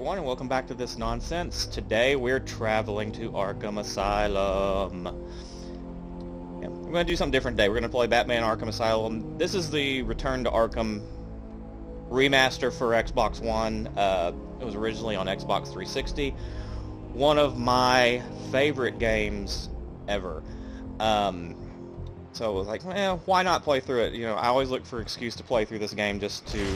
everyone, and welcome back to this nonsense. Today we're traveling to Arkham Asylum. Yeah, we're going to do something different today. We're going to play Batman Arkham Asylum. This is the Return to Arkham remaster for Xbox One. It was originally on Xbox 360. One of my favorite games ever. So I was like, well, why not play through it? You know, I always look for an excuse to play through this game just to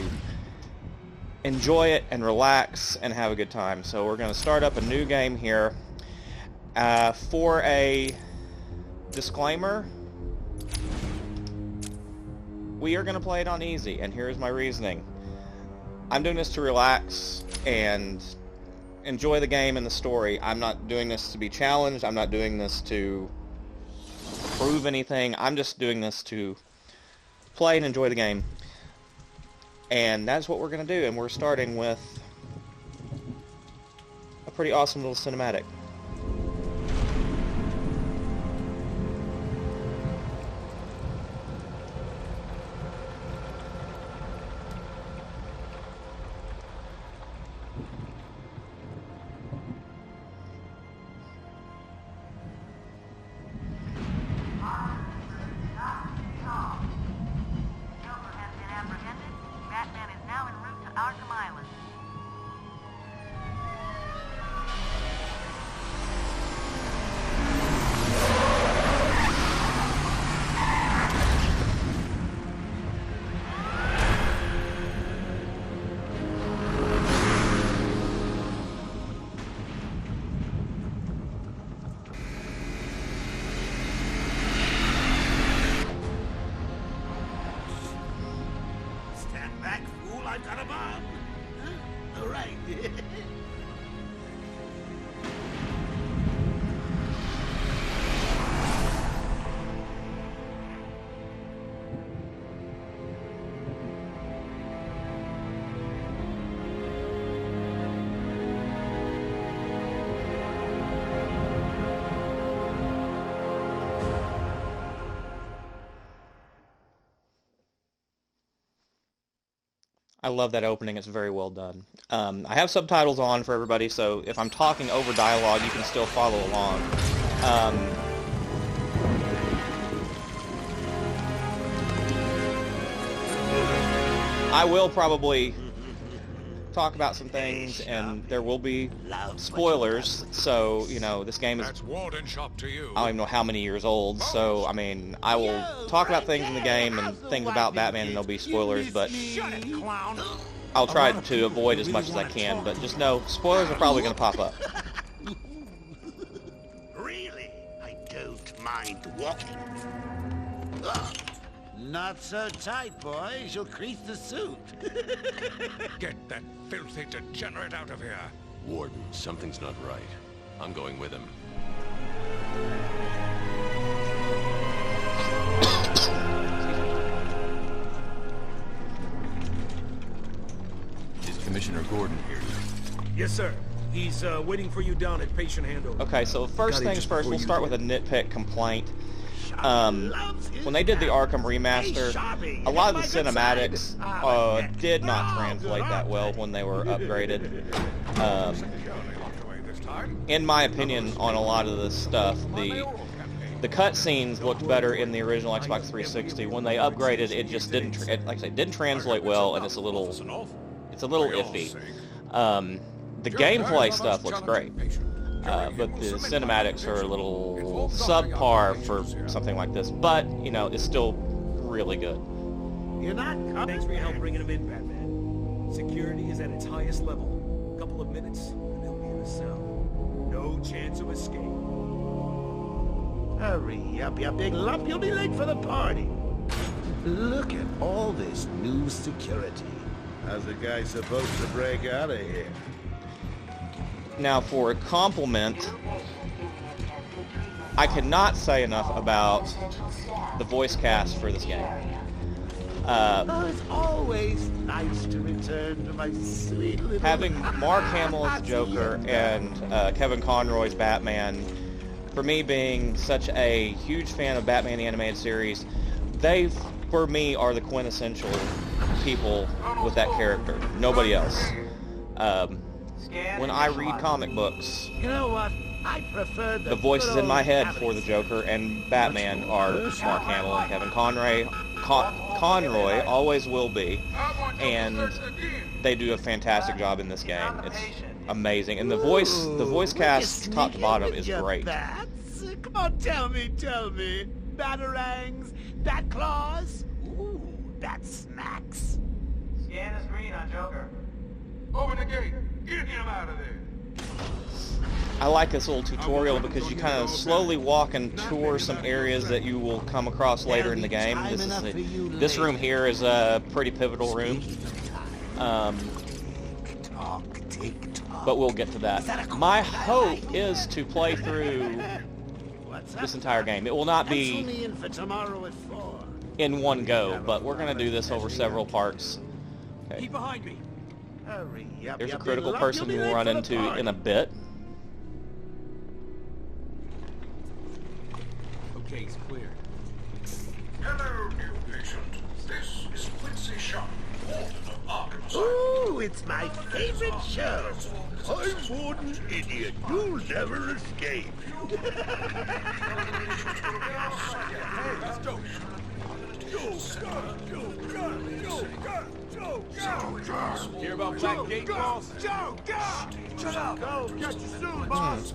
enjoy it and relax and have a good time. So we're going to start up a new game here. For a disclaimer, we are going to play it on easy, and here's my reasoning. I'm doing this to relax and enjoy the game and the story. I'm not doing this to be challenged. I'm not doing this to prove anything. I'm just doing this to play and enjoy the game. And that's what we're going to do, and we're starting with a pretty awesome little cinematic. Arkham Island. Stand back, fool, I've got a bomb. Huh? All right. I love that opening. It's very well done. I have subtitles on for everybody, so if I'm talking over dialogue, you can still follow along. I will probably talk about some things, and there will be spoilers, so, you know, this game is, That's Warden Shop to you. I don't even know how many years old, so, I mean, I will talk about things in the game and things about Batman, and there'll be spoilers, but Shut it, clown. I'll try to avoid as much as I can, but just know, spoilers are probably going to pop up. Really? I don't mind walking. Ugh. Not so tight, boys. You'll crease the suit. Get that filthy degenerate out of here. Warden, something's not right. I'm going with him. Is Commissioner Gordon here? Yes, sir. He's waiting for you down at patient handover. Okay, so first things first, we'll start with a nitpick complaint. When they did the Arkham remaster, a lot of the cinematics did not translate that well when they were upgraded. In my opinion, on a lot of this stuff, the cutscenes looked better in the original Xbox 360. When they upgraded, it just didn't, like I said, didn't translate well, and it's a little iffy. The gameplay stuff looks great. But the cinematics are a little subpar for something like this. But, you know, it's still really good. You're not coming. Thanks for your help bringing him in, Batman. Security is at its highest level. A couple of minutes, and they'll be in a cell. No chance of escape. Hurry up, you big lump. You'll be late for the party. Look at all this new security. How's a guy supposed to break out of here? Now, for a compliment, I cannot say enough about the voice cast for this game. It's always nice to return to my sweet little... Having Mark Hamill as Joker and Kevin Conroy's Batman, for me being such a huge fan of Batman the Animated Series, they, for me, are the quintessential people with that character. Nobody else. when I read comic books. You know what? I prefer The voices in my head for the Joker and Batman are Mark Hamill and Kevin Conroy. Conroy always will be, and they do a fantastic job in this game. It's amazing, and the voice cast top to bottom is great. Come on, tell me. Batarangs, bat claws, ooh, bat smacks. Scan is green on Joker. Open the gate. Get him out of there. I like this little tutorial because you kind of slowly walk and tour some areas that you will come across later in the game. This room here is a pretty pivotal room. But we'll get to that. My hope is to play through this entire game. It will not be in one go, but we're going to do this over several parts. Okay. Keep behind me. There's a critical person we'll run into in a bit. Okay, he's cleared. Hello, new patient. This is Quincy Sharp, warden of Arkham Asylum. Ooh, it's my favorite show. I'm Warden Idiot. You'll never escape. Hey, let's go. Hear about Black Gate, boss?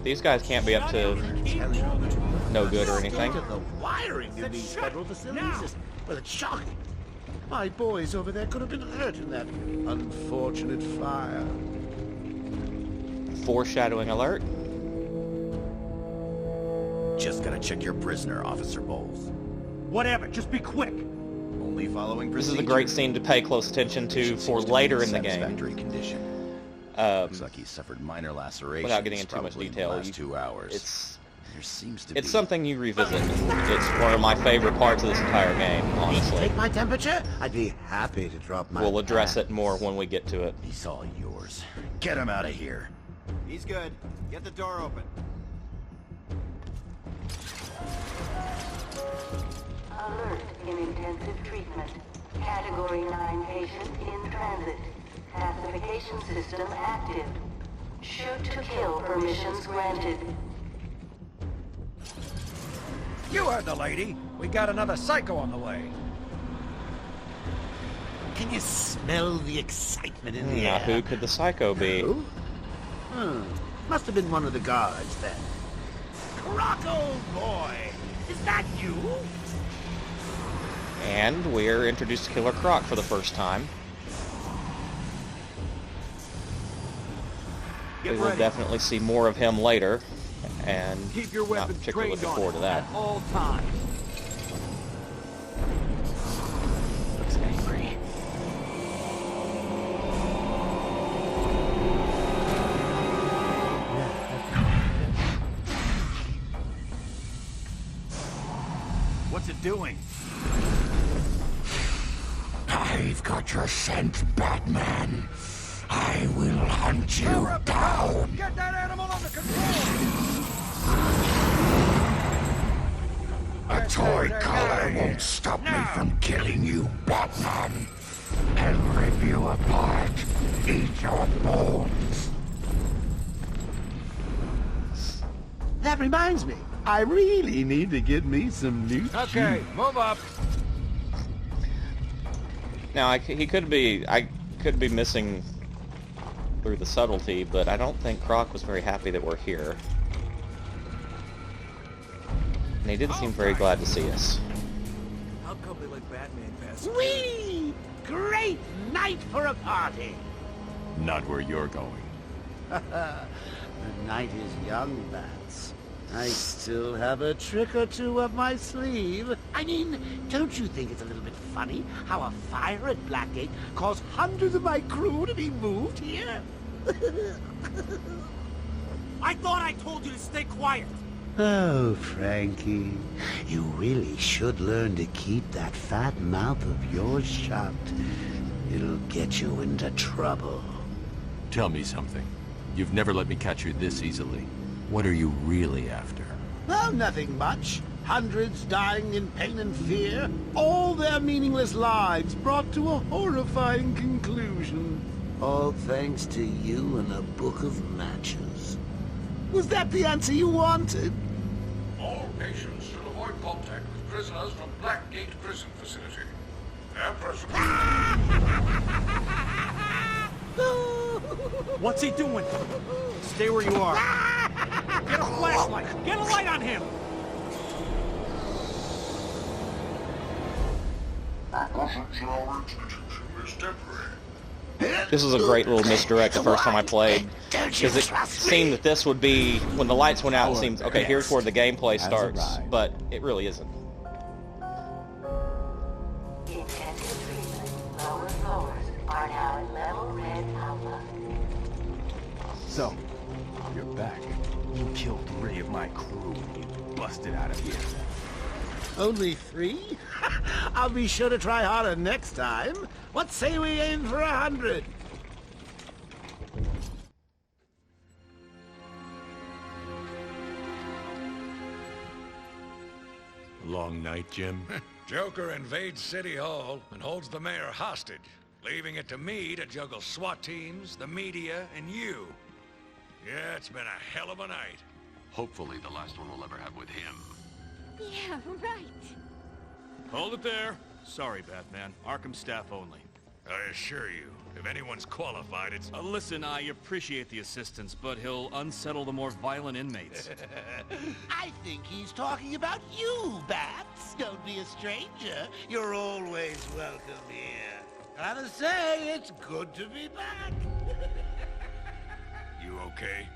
These guys can't be up to no good or anything. The wiring in these federal facilities well, it's shocking. My boys over there could have been hurt in that unfortunate fire. Foreshadowing alert. Just gotta check your prisoner, Officer Bowles. Whatever, just be quick. Only following This procedure. is a great scene to pay close attention to for later in the game. Satisfactory condition. Looks like he suffered minor lacerations. Without getting into too much probably in the detail, last 2 hours. There seems to be something you revisit. It's one of my favorite parts of this entire game, honestly. Take my temperature? I'd be happy to drop my We'll address it pants. more when we get to it. He's all yours. Get him out of here. He's good. Get the door open. Alert in intensive treatment. Category 9 patient in transit. Classification system active. Shoot to kill permissions granted. You heard the lady. We got another psycho on the way. Can you smell the excitement in the Now, air? who could the psycho be? Who? Must have been one of the guards then. Croc, old boy! Is that you? And we're introduced to Killer Croc for the first time. We will definitely see more of him later, and Keep your not weapons particularly trained looking on forward to it that. at all times. Looks angry. What's it doing? I've got your scent, Batman. I will hunt you down. Get that animal under control! A toy collar won't stop me from killing you, Batman. I'll rip you apart, eat your bones. That reminds me. I really need to get me some new Okay, move up. Now, I could be missing through the subtlety, but I don't think Croc was very happy that we're here. And he didn't seem very glad to see us. How come they let Batman pass? Whee! Great night for a party! Not where you're going. The night is young, Bats. I still have a trick or two up my sleeve. I mean, don't you think it's a little bit funny how a fire at Blackgate caused hundreds of my crew to be moved here? I thought I told you to stay quiet. Oh, Frankie, you really should learn to keep that fat mouth of yours shut. It'll get you into trouble. Tell me something. You've never let me catch you this easily. What are you really after? Oh, nothing much. Hundreds dying in pain and fear. All their meaningless lives brought to a horrifying conclusion. All thanks to you and a book of matches. Was that the answer you wanted? All patients should avoid contact with prisoners from Blackgate Prison Facility. Their presence... What's he doing? Stay where you are. Get a flashlight. Get a light on him. is temporary. This was a great little misdirect the first time I played, because it seemed that this would be, when the lights went out, it seems, okay, here's where the gameplay starts, but it really isn't. Intensive treatment. Lower floors are now in level red alpha. So, you're back. You killed 3 of my crew when you busted out of here. Only 3? I'll be sure to try harder next time. What say we aim for 100? Long night, Jim? Joker invades City Hall and holds the mayor hostage, leaving it to me to juggle SWAT teams, the media, and you. Yeah, it's been a hell of a night. Hopefully the last one we'll ever have with him. Yeah, right. Hold it there. Sorry, Batman. Arkham staff only. I assure you, if anyone's qualified, it's... Listen, I appreciate the assistance, but he'll unsettle the more violent inmates. I think he's talking about you, Bats. Don't be a stranger. You're always welcome here. Gotta say, it's good to be back. You okay?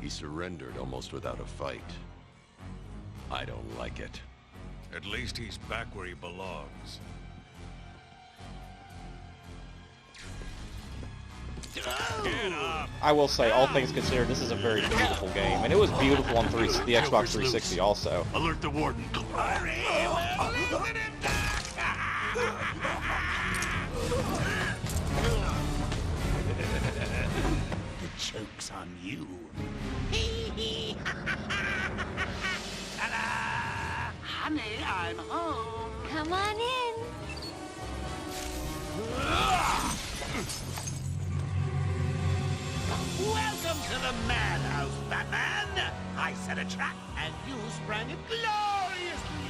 He surrendered almost without a fight. I don't like it. At least he's back where he belongs. I will say, all things considered, this is a very beautiful game, and it was beautiful on the Xbox 360 also. Alert the warden. The joke's on you. Honey, I'm home. Come on in. Welcome to the madhouse, Batman. I set a trap, and you sprang it gloriously.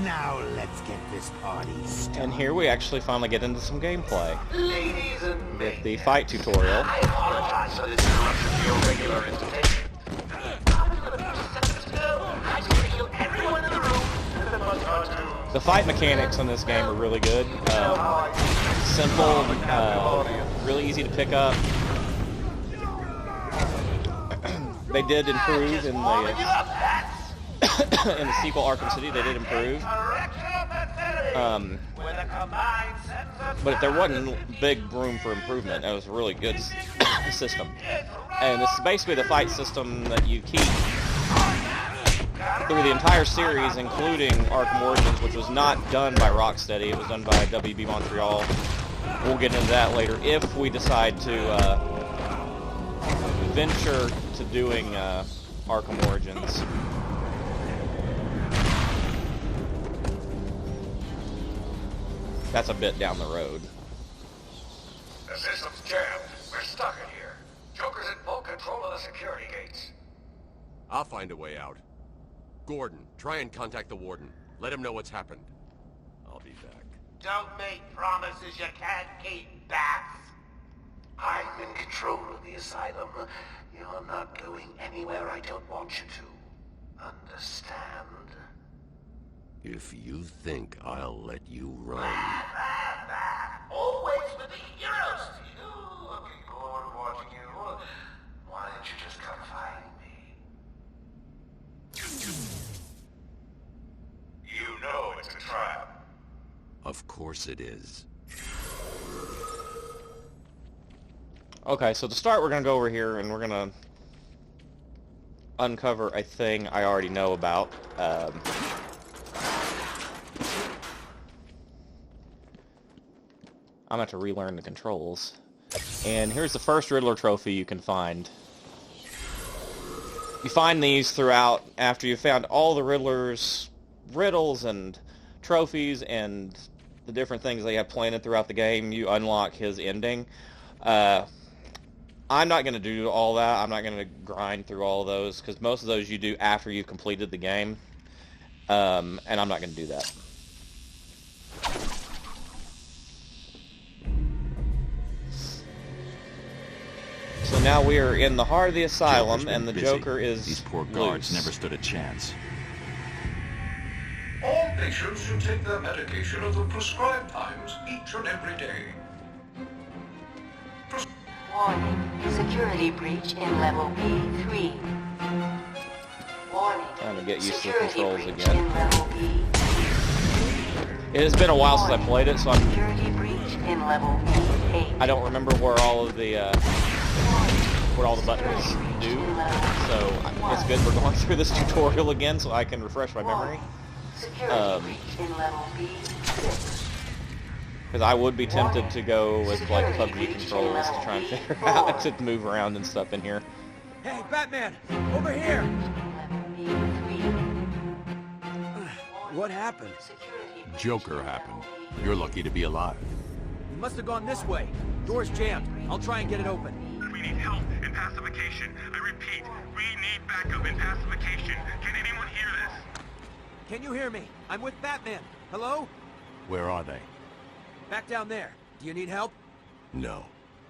Now let's get this party started. And here we actually finally get into some gameplay Ladies and with the fight tutorial. I apologize for this interruption to your regular entertainment. I just heal everyone in the room. The fight mechanics in this game are really good. Simple, really easy to pick up. They did improve in the in the sequel Arkham City. They did improve. But if there wasn't big room for improvement, it was a really good system. And this is basically the fight system that you keep through the entire series, including Arkham Origins, which was not done by Rocksteady. It was done by WB Montreal. We'll get into that later if we decide to venture to doing Arkham Origins. That's a bit down the road. The system's jammed. We're stuck in here. Joker's in full control of the security gates. I'll find a way out. Gordon, try and contact the warden. Let him know what's happened. I'll be back. Don't make promises you can't keep, Bats. I'm in control of the asylum. You're not going anywhere I don't want you to. Understand? If you think I'll let you run... Always with the heroes. Looking bored watching you. Why don't you just come find me? You know it's a trap. Of course it is. Okay, so to start, we're going to go over here and we're going to uncover a thing I already know about. I'm going to have to relearn the controls. And here's the first Riddler trophy you can find. You find these throughout, after you've found all the Riddler's riddles and trophies and the different things they have planted throughout the game, you unlock his ending. I'm not going to do all that. I'm not going to grind through all of those, because most of those you do after you've completed the game. And I'm not going to do that. So now we are in the heart of the asylum, and the Joker is These poor guards loose. never stood a chance. All patients should take their medication at the prescribed times each and every day. Warning. Security breach in level B3. Warning. Trying to get used to the Security controls breach again. in level B3. It has been a while since I played it, so Security breach in level B8. I don't remember where all of the buttons do. So it's good we're going through this tutorial again, so I can refresh my memory. Security breach in level B6. Because I would be tempted to go with like PUBG controls to try and figure out to move around and stuff in here. Hey, Batman! Over here! What happened? Joker happened. You're lucky to be alive. We must have gone this way. Door's jammed. I'll try and get it open. We need help and pacification. I repeat, we need backup and pacification. Can anyone hear this? Can you hear me? I'm with Batman. Hello? Where are they? Back down there. Do you need help? No.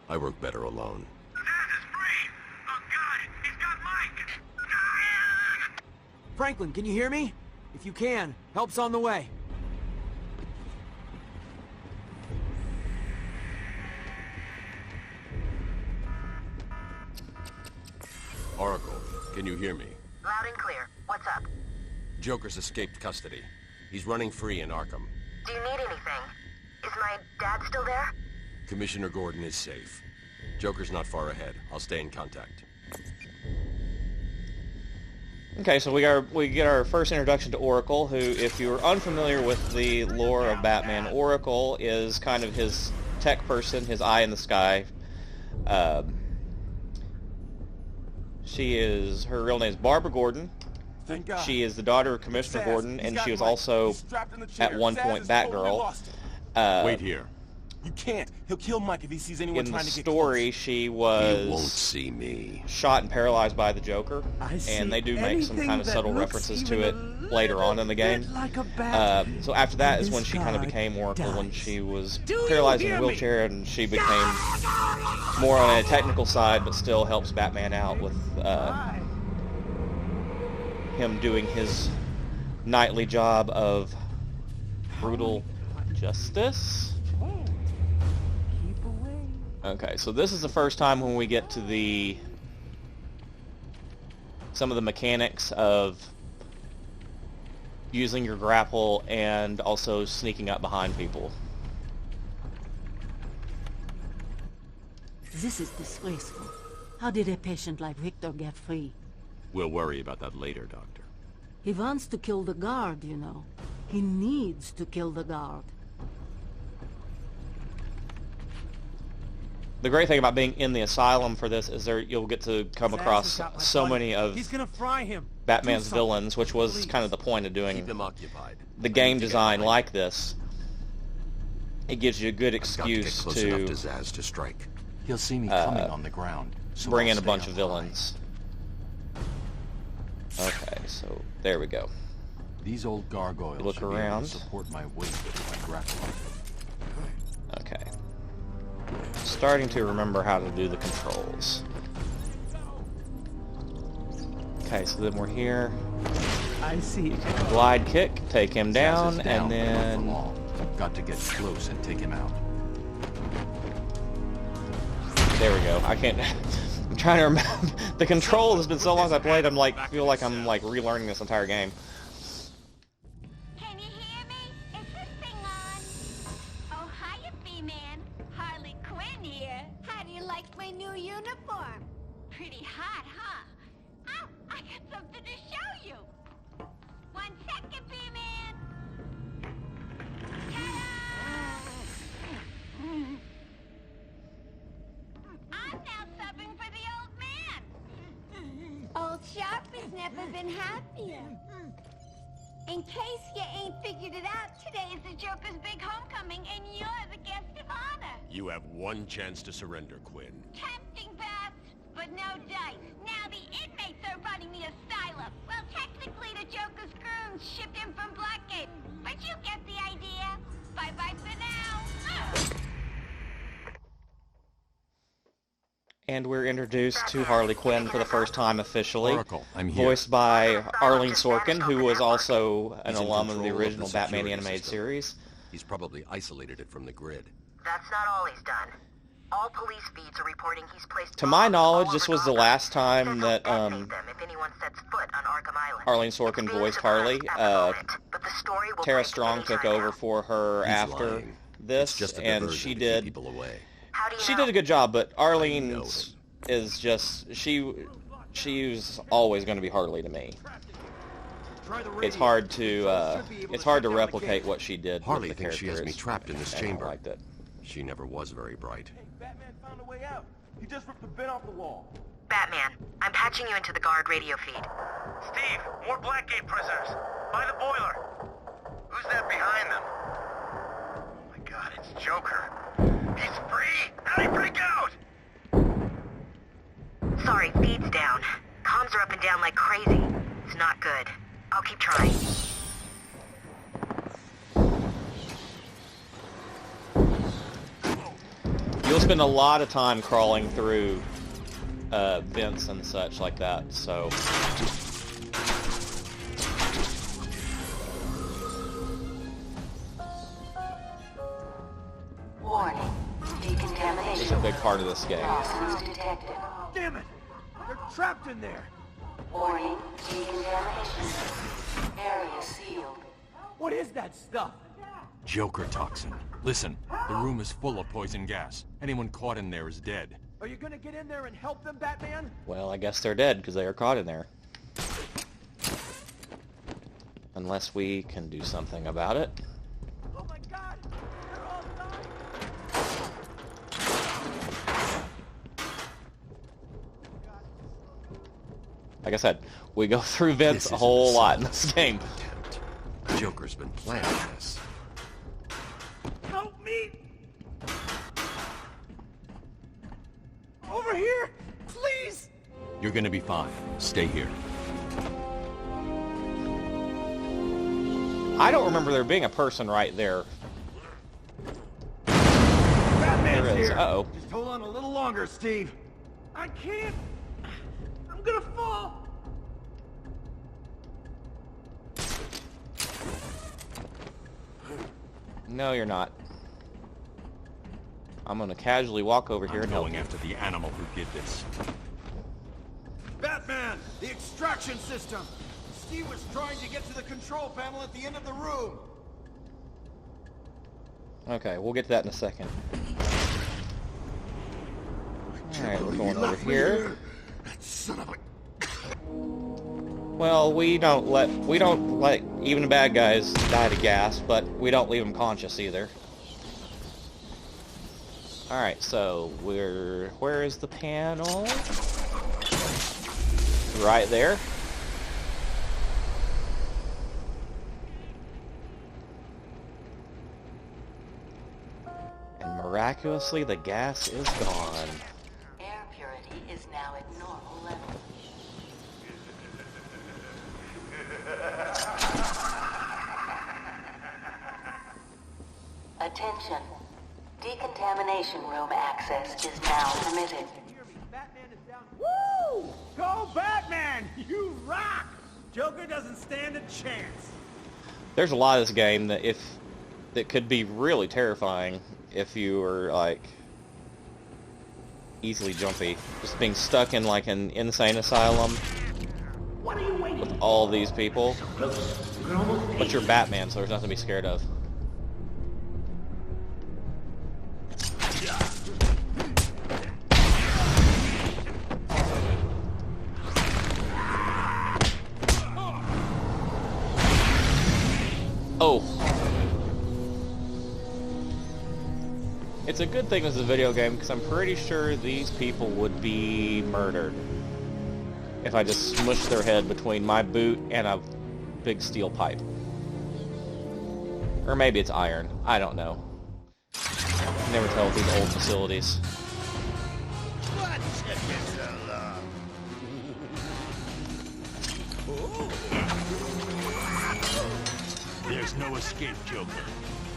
I work better alone. Zaz is free! Oh God, he's got Mike! Franklin, can you hear me? If you can, help's on the way. Oracle, can you hear me? Loud and clear. What's up? Joker's escaped custody. He's running free in Arkham. Do you need anything? Is my dad still there? Commissioner Gordon is safe. Joker's not far ahead. I'll stay in contact. Okay, so we get our first introduction to Oracle, who, if you're unfamiliar with the lore of Batman, Oracle is kind of his tech person, his eye in the sky. Her real name is Barbara Gordon. Thank God. She is the daughter of Commissioner Gordon, and she was also, at one point, Batgirl. Wait here. You can't. He'll kill Mike if he sees anyone In the trying to get story, close. she was You won't see me. shot and paralyzed by the Joker, and they do make some kind of subtle references to it later on in the game. So after that is when she kind of became Oracle, when she was paralyzed in a wheelchair, and she became more on a technical side, but still helps Batman out with him doing his nightly job of brutal justice. Okay, so this is the first time when we get to some of the mechanics of using your grapple and also sneaking up behind people. This is disgraceful. How did a patient like Victor get free? We'll worry about that later, Doctor. He wants to kill the guard, you know. He needs to kill the guard. The great thing about being in the asylum for this is you'll get to come across so many of Batman's villains, which was kind of the point of doing the game design like this. It gives you a good excuse to Zaz to strike. He'll see me coming on the ground. So bring I'll in a stay bunch on of the line. villains. Okay, so there we go. These old gargoyles Look should be able around. to support my weight if I grapple. Okay. Starting to remember how to do the controls. Okay, so then we're here. I see. Glide kick, take him down, and then I've got to get close and take him out. there we go. I can't. I'm trying to remember. The controls has been so long since I played. I'm like feel like I'm like relearning this entire game. Can you hear me? Is this thing on? Oh, hiya, B-Man. Harley Quinn here. How do you like my new uniform? Pretty hot, huh? Oh, I got something to show you. 1 second, B-Man. I'm now subbing for the old man. Old Sharp has never been happier. In case you ain't figured it out, today is the Joker's big homecoming, and you're the guest of honor. You have one chance to surrender, Quinn. Tempting, Beth, but no dice. Now the inmates are running the asylum. Well, technically the Joker's goons shipped in from Blackgate, but you get the idea. Bye-bye for now. And we're introduced to Harley Quinn for the first time officially. Oracle, I'm here. Voiced by Arlene Sorkin, who was also an alum of the original Batman animated series. He's probably isolated it from the grid. That's not all he's done. All police feeds are reporting he's placed... To my knowledge, this was the last time that if anyone sets foot on Arkham Island. Arlene Sorkin voiced Harley. Tara Strong took over for her after this, and she did a good job. But Arlene is just she's always going to be Harley to me. It's hard to replicate what she did. Harley with the thinks she has me characters, trapped in this and I chamber. liked it. She never was very bright. Batman found a way out. He just ripped the bed off the wall. Batman, I'm patching you into the guard radio feed. Steve, more Blackgate prisoners. By the boiler. Who's that behind them? Oh my god, it's Joker. He's free! How'd he break out? Sorry, feed's down. Comms are up and down like crazy. It's not good. I'll keep trying. You'll spend a lot of time crawling through vents and such like that, so... Warning. Decontamination. It's a big part of this game. Toxins detected. Damn it! They're trapped in there! Warning. Decontamination. Area sealed. What is that stuff? Joker toxin. Listen, the room is full of poison gas. Anyone caught in there is dead. Are you gonna get in there and help them, Batman? Well, I guess they're dead because they are caught in there. Unless we can do something about it. Oh my god! They're all dying! Like I said, we go through vents a whole lot in this game. Joker's been planning this. Help me! Over here! Please! You're gonna be fine. Stay here. I don't remember there being a person right there. Batman's There is. here! Uh-oh. Just hold on a little longer, Steve. I can't! I'm gonna fall! No, you're not. I'm gonna casually walk over here I'm and help going you. after the animal who did this. Batman! The extraction system! Steve was trying to get to the control panel at the end of the room! Okay, we'll get to that in a second. Alright, we're going over here. That son of a... Well, we don't let even bad guys die to gas, but we don't leave them conscious either. Alright, so where is the panel? Right there. And miraculously, the gas is gone. Air purity is now at normal level. Attention. Decontamination room access is now permitted. Woo! Go Batman! You rock! Joker doesn't stand a chance. There's a lot of this game that could be really terrifying if you were like easily jumpy. Just being stuck in like an insane asylum with all these people. But you're Batman, so there's nothing to be scared of. Oh. It's a good thing this is a video game, because I'm pretty sure these people would be murdered if I just smushed their head between my boot and a big steel pipe. Or maybe it's iron. I don't know. can never tell with these old facilities. What took you so long? There's no escape, Joker.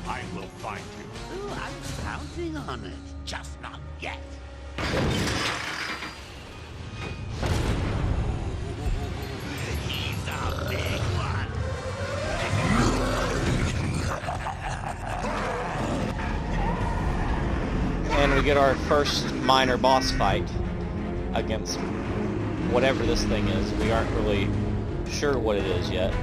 I will find you. Oh, I'm counting on it. Just not yet. He's a big one. And we get our first minor boss fight against whatever this thing is. We aren't really sure what it is yet.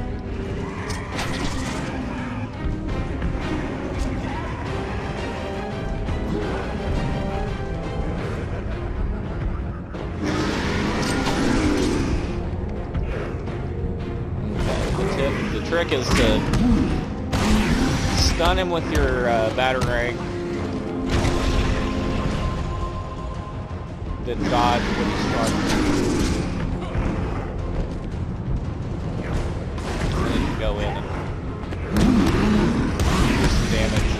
The trick is to stun him with your battering ray. Then dodge when you start. And then you go in and do some damage.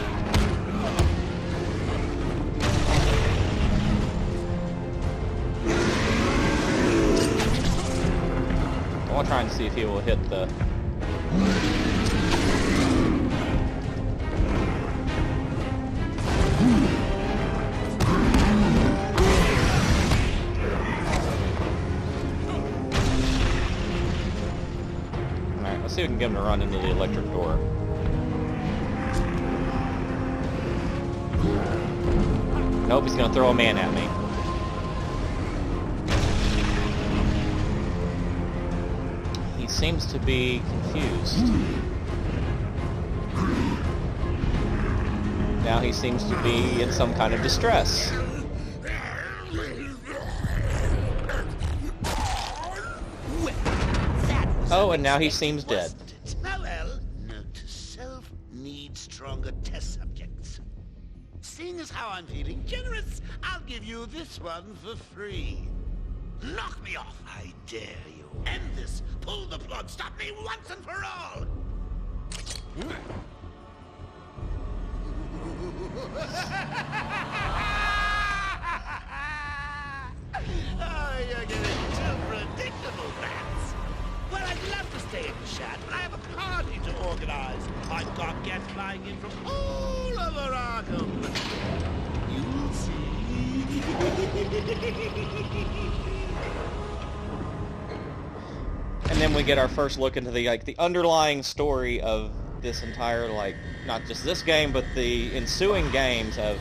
I'll try and see if he will hit the... Let's see if we can get him to run into the electric door. Nope, he's gonna throw a man at me. He seems to be confused. Now he seems to be in some kind of distress. Oh, and now he seems dead. Well, note to self, need stronger test subjects. Seeing as how I'm feeling generous, I'll give you this one for free. Knock me off, I dare you. End this. Pull the plug. Stop me once and for all. Oh, you're getting too predictable, Bats. Well, I'd love to stay in the chat, but I have a party to organize. I've got guests flying in from all over Arkham. You'll see. And then we get our first look into the the underlying story of this entire, not just this game, but the ensuing games of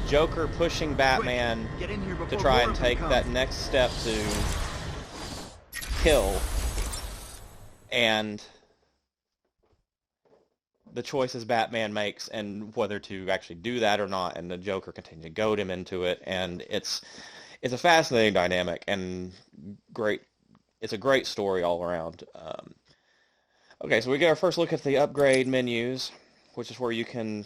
Joker pushing Batman to try and take that next step to kill, and the choices Batman makes and whether to actually do that or not, and the Joker continues to goad him into it, and it's a fascinating dynamic and great. It's a great story all around. Okay, so we get our first look at the upgrade menus, which is where you can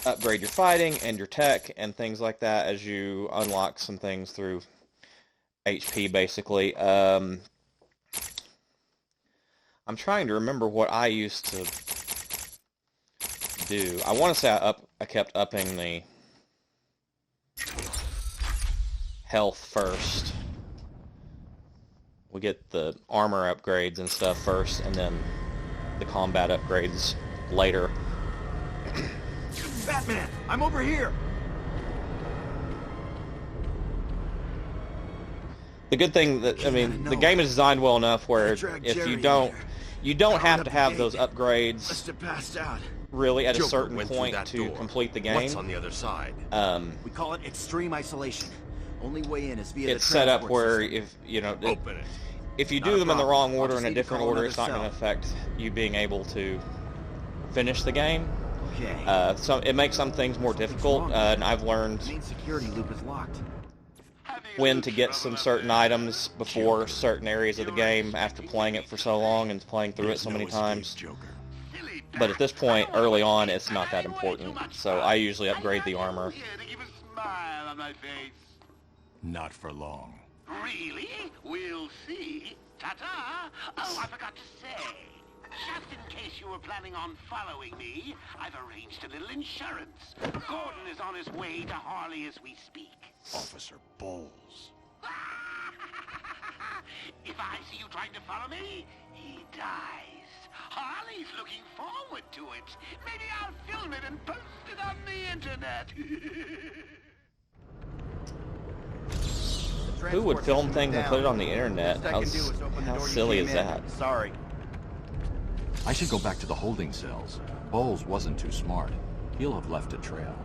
upgrade your fighting and your tech and things like that as you unlock some things through HP, basically. I'm trying to remember what I used to do. I want to say I kept upping the health first. We get the armor upgrades and stuff first, and then the combat upgrades later. Batman, I'm over here. The good thing that, I mean, the game is designed well enough where if you don't have to have those upgrades really at a certain point to complete the game. What's on the other side? We call it extreme isolation. Only way in is via it's set up where if you do them in the wrong order, in a different order, it's not going to affect you being able to finish the game. Okay. So it makes some things more difficult, and I've learned Main security loop is locked. when to get some certain items before certain areas of the game after playing it for so long and playing through it so many times. But at this point, early on, it's not that important. So I usually upgrade the armor. Not for long. Really? We'll see. Ta-ta! Oh, I forgot to say. Just in case you were planning on following me, I've arranged a little insurance. Gordon is on his way to Harley as we speak. Officer Bowles. If I see you trying to follow me, he dies. Harley's looking forward to it. Maybe I'll film it and post it on the internet. Who would film things and put it on the internet? How silly is that? Sorry. I should go back to the holding cells. Bowles wasn't too smart. He'll have left a trail.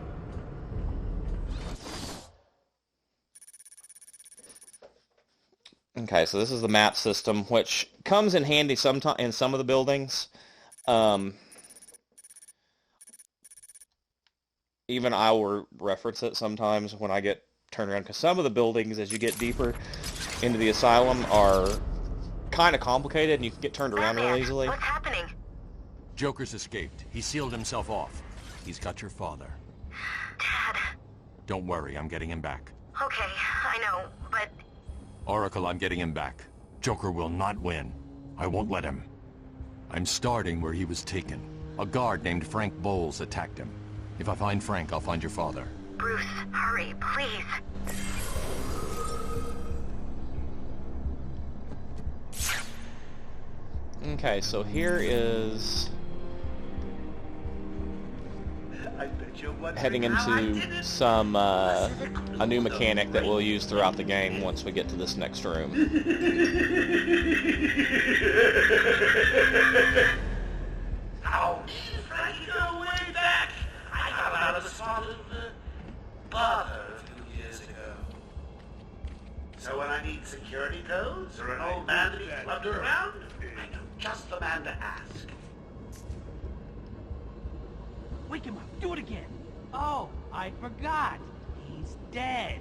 Okay, so this is the map system, which comes in handy sometime in some of the buildings. Even I will reference it sometimes when I get turned around, because some of the buildings, as you get deeper into the asylum, are kind of complicated, and you can get turned around real easily. What's happening? Joker's escaped. He sealed himself off. He's got your father. Dad. Don't worry, I'm getting him back. Okay, I know, but... Oracle, I'm getting him back. Joker will not win. I won't let him. I'm starting where he was taken. A guard named Frank Bowles attacked him. If I find Frank, I'll find your father. Bruce, hurry, please. Okay, so here is heading into some a new mechanic that we'll use throughout the game once we get to this next room. Ouch! Frankie, go way back! I got out of a spot of bother a few years ago. So when I need security codes or an old man to be clubbed around, I know just the man to ask. Wake him up. Do it again. Oh, I forgot. He's dead.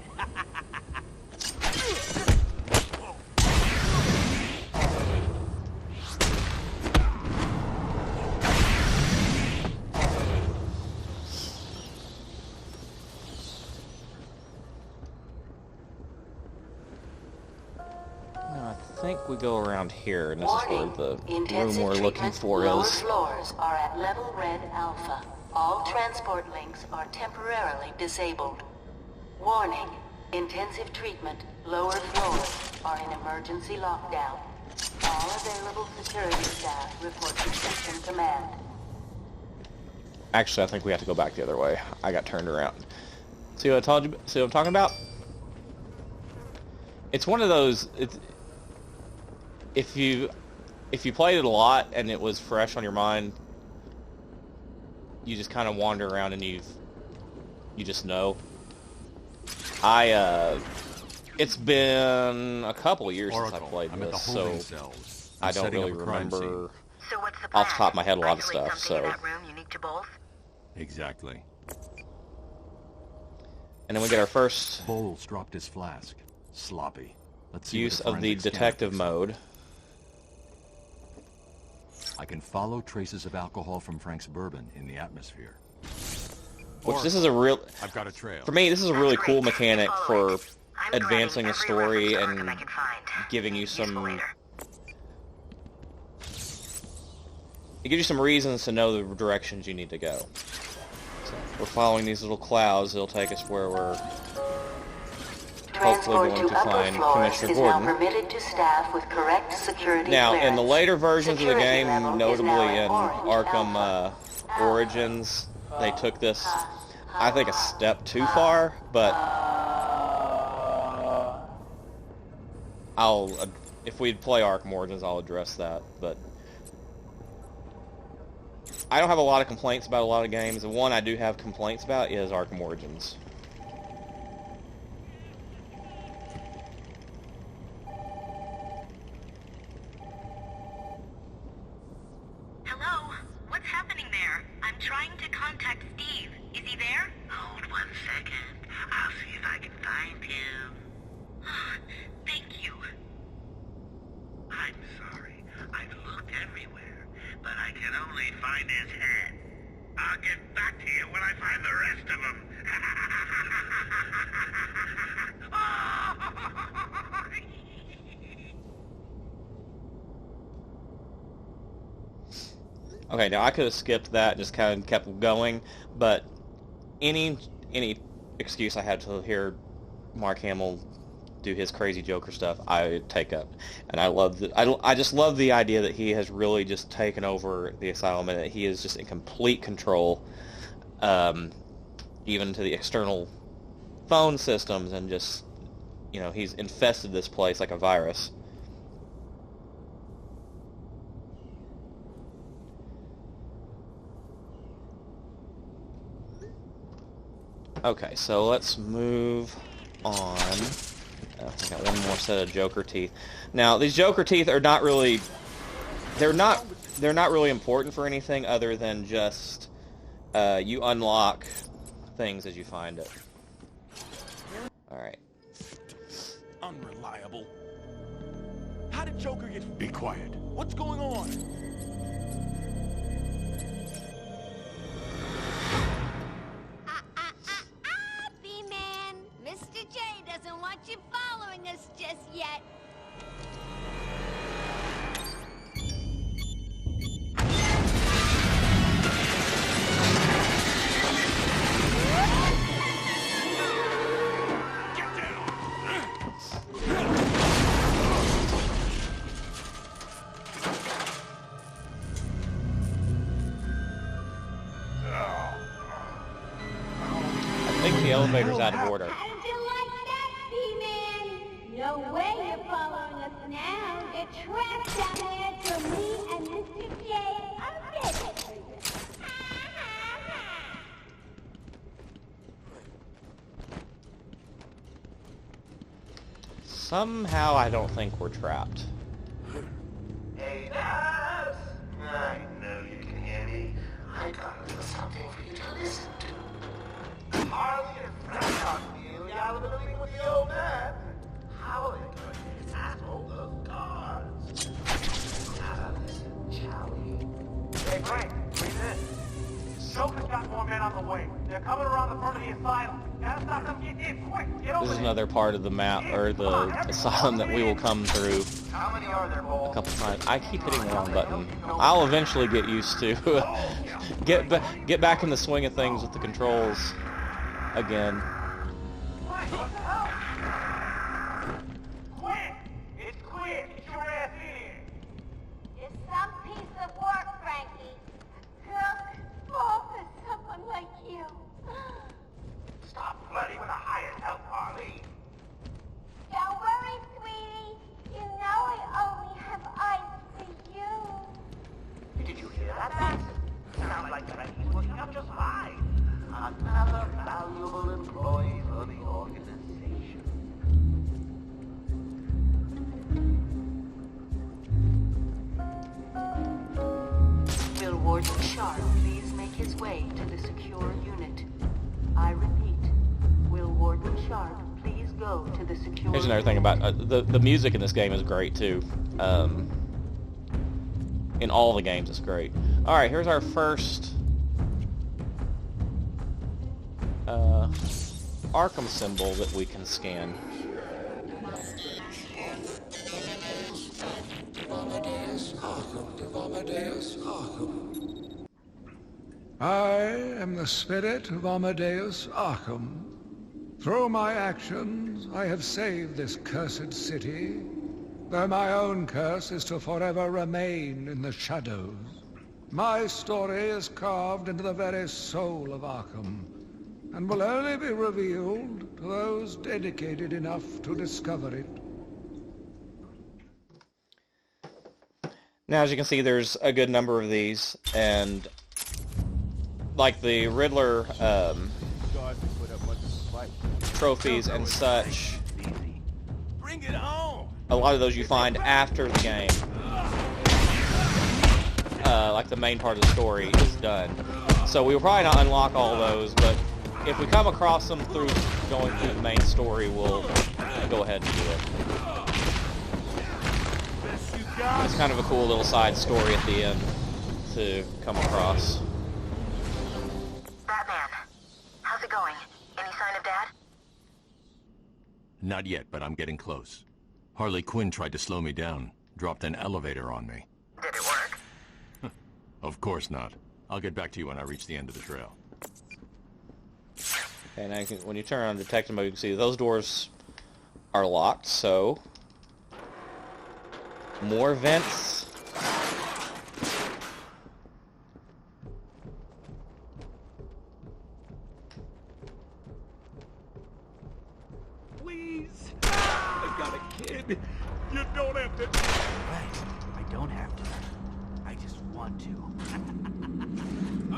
I think we go around here, and this is where the room we're looking for lower is. floors are at level red alpha. All transport links are temporarily disabled. Warning, intensive treatment, lower floors are in emergency lockdown. All available security staff report to system command. Actually, I think we have to go back the other way. I got turned around. See what I told you? See what I'm talking about? It's one of those. If you played it a lot and it was fresh on your mind, you just kind of wander around and you just know. It's been a couple of years since I played this, so I don't really remember off the top of my head a lot of stuff. So. Exactly. And then we get our first Bowles dropped his flask. Sloppy. Let's see use of the detective mode. I can follow traces of alcohol from Frank's bourbon in the atmosphere. Which this is a real... I've got a trail. For me, this is a really cool mechanic for advancing a story and giving you some... It gives you some reasons to know the directions you need to go. So we're following these little clouds. It'll take us where we're hopefully going to find Commissioner Gordon. Permitted to staff with correct security Now, clearance. in the later versions of the game, notably in orange. Arkham Origins, they took this, I think, a step too far, but if we play Arkham Origins, I'll address that, but I don't have a lot of complaints about a lot of games. The one I do have complaints about is Arkham Origins. Hello? What's happening there? I'm trying to contact Steve. Is he there? Hold 1 second. I'll see if I can find him. Thank you. I'm sorry. I've looked everywhere, but I can only find his head. I'll get back to you when I find the rest of them. Okay, now I could have skipped that, just kind of kept going, but any excuse I had to hear Mark Hamill do his crazy Joker stuff, I take up. And I just love the idea that he has really just taken over the asylum and that he is just in complete control, even to the external phone systems, and just, you know, he's infested this place like a virus. Okay, so let's move on. I got one more set of Joker teeth. Now, these Joker teeth are not really... They're not really important for anything other than just you unlock things as you find it. Alright. Unreliable. How did Joker get... Be quiet. What's going on? B-Man, Mr. J doesn't want you following us just yet. I think the elevator's out of order. How did you like that, B-Man? No way you're following us now. You're trapped down there till me and Mr. J are ready for you. Somehow I don't think we're trapped. Hey, Naz! I know you can hear me. I got a little something for you to listen to. Harley and Frank are nearly out of the building with the old man. How are they going to tackle those guards? Now listen, shall we? Hey, Frank, breathe in. Joker's got more men on the way. They're coming around the front of the asylum. Gotta stop them getting in, quick! Get over This is there! another part of the map, or the asylum, that we will come through How many are there, Bull? a couple times. I keep hitting the wrong button. I'll eventually get used to get back in the swing of things with the controls again. Frank, what the hell? Quick! It's clear! Get your ass in here! It's some piece of work, Frankie. Girls could fall for someone like you. Stop flirting with a hired help, Harley. Don't worry, sweetie. You know I only have eyes for you. Did you hear that? Sounds like Frankie's working out just fine. Another valuable employee for the organization. Will Warden Sharp please make his way to the secure unit? I repeat, will Warden Sharp please go to the secure Here's another thing about the music in this game is great too. In all the games, it's great. All right, here's our first Arkham symbol that we can scan. I am the spirit of Amadeus Arkham. Through my actions, I have saved this cursed city, though my own curse is to forever remain in the shadows. My story is carved into the very soul of Arkham, and will only be revealed to those dedicated enough to discover it. Now, as you can see, there's a good number of these, and like the Riddler trophies and such, Bring it on! a lot of those you find after the game. Like the main part of the story is done. So we will probably not unlock all those, but if we come across them through going through the main story, we'll go ahead and do it. It's kind of a cool little side story at the end to come across. Batman, how's it going? Any sign of Dad? Not yet, but I'm getting close. Harley Quinn tried to slow me down, dropped an elevator on me. Did it work? Of course not. I'll get back to you when I reach the end of the trail. And when you turn on detective mode, you can see those doors are locked, so... more vents. Please! I got a kid! You don't have to... Right. I don't have to. I just want to.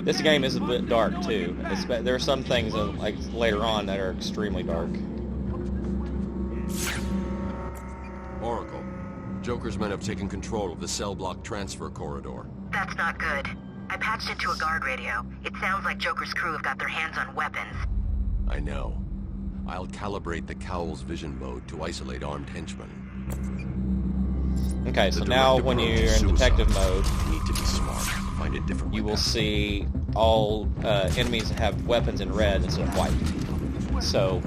This game is a bit dark, too. There are some things, like, later on that are extremely dark. Oracle, Joker's men have taken control of the cell block transfer corridor. That's not good. I patched into a guard radio. It sounds like Joker's crew have got their hands on weapons. I know. I'll calibrate the Cowl's vision mode to isolate armed henchmen. Okay, so now when you're in detective mode, you need to be smart. Find a different way. You will see all enemies that have weapons in red instead of white. So...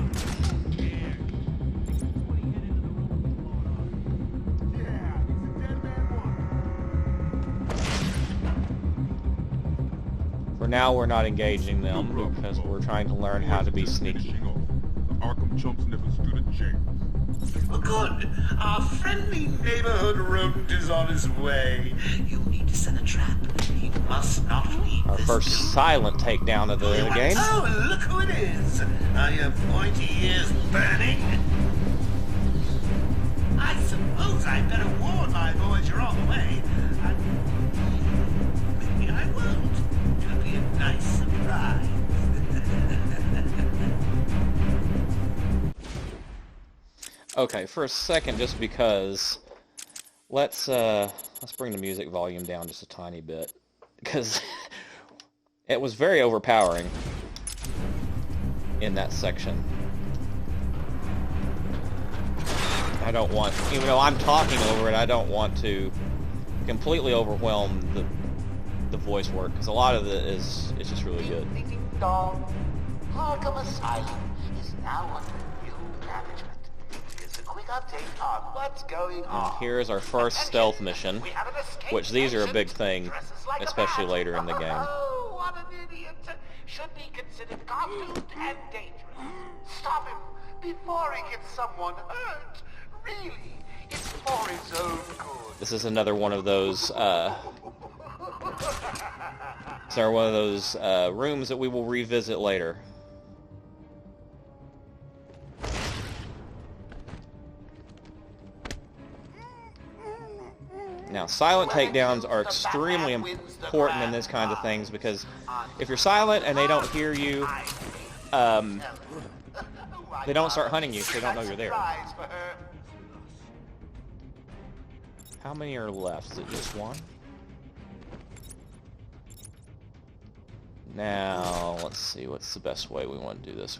for now, we're not engaging them because we're trying to learn how to be sneaky. Arkham chumps never stood a chance. Oh, good. Our friendly neighborhood rodent is on his way. You need to set a trap. He must not leave Our this first building. silent takedown of the game. Oh, look who it is. Are your pointy ears burning? I suppose I'd better warn my boys you're on the way. Maybe I won't. It'll be a nice surprise. Okay, for a second, just because, let's bring the music volume down just a tiny bit, because it was very overpowering in that section. I don't want, even though I'm talking over it, I don't want to completely overwhelm the voice work, because a lot of it is just really good. Ding dong. Arkham Asylum is now under new management. Here's a quick update on what's going on. And here's our first stealth mission, which these are a big thing, especially later in the game. Oh, what an idiot. Should be considered confused and dangerous. Stop him before he gets someone hurt. Really, it's for his own good. This is another one of those, rooms that we will revisit later. Now, silent takedowns are extremely important in this kind of things, because if you're silent and they don't hear you, they don't start hunting you, so they don't know you're there. How many are left? Is it just one? Now, let's see, what's the best way we want to do this?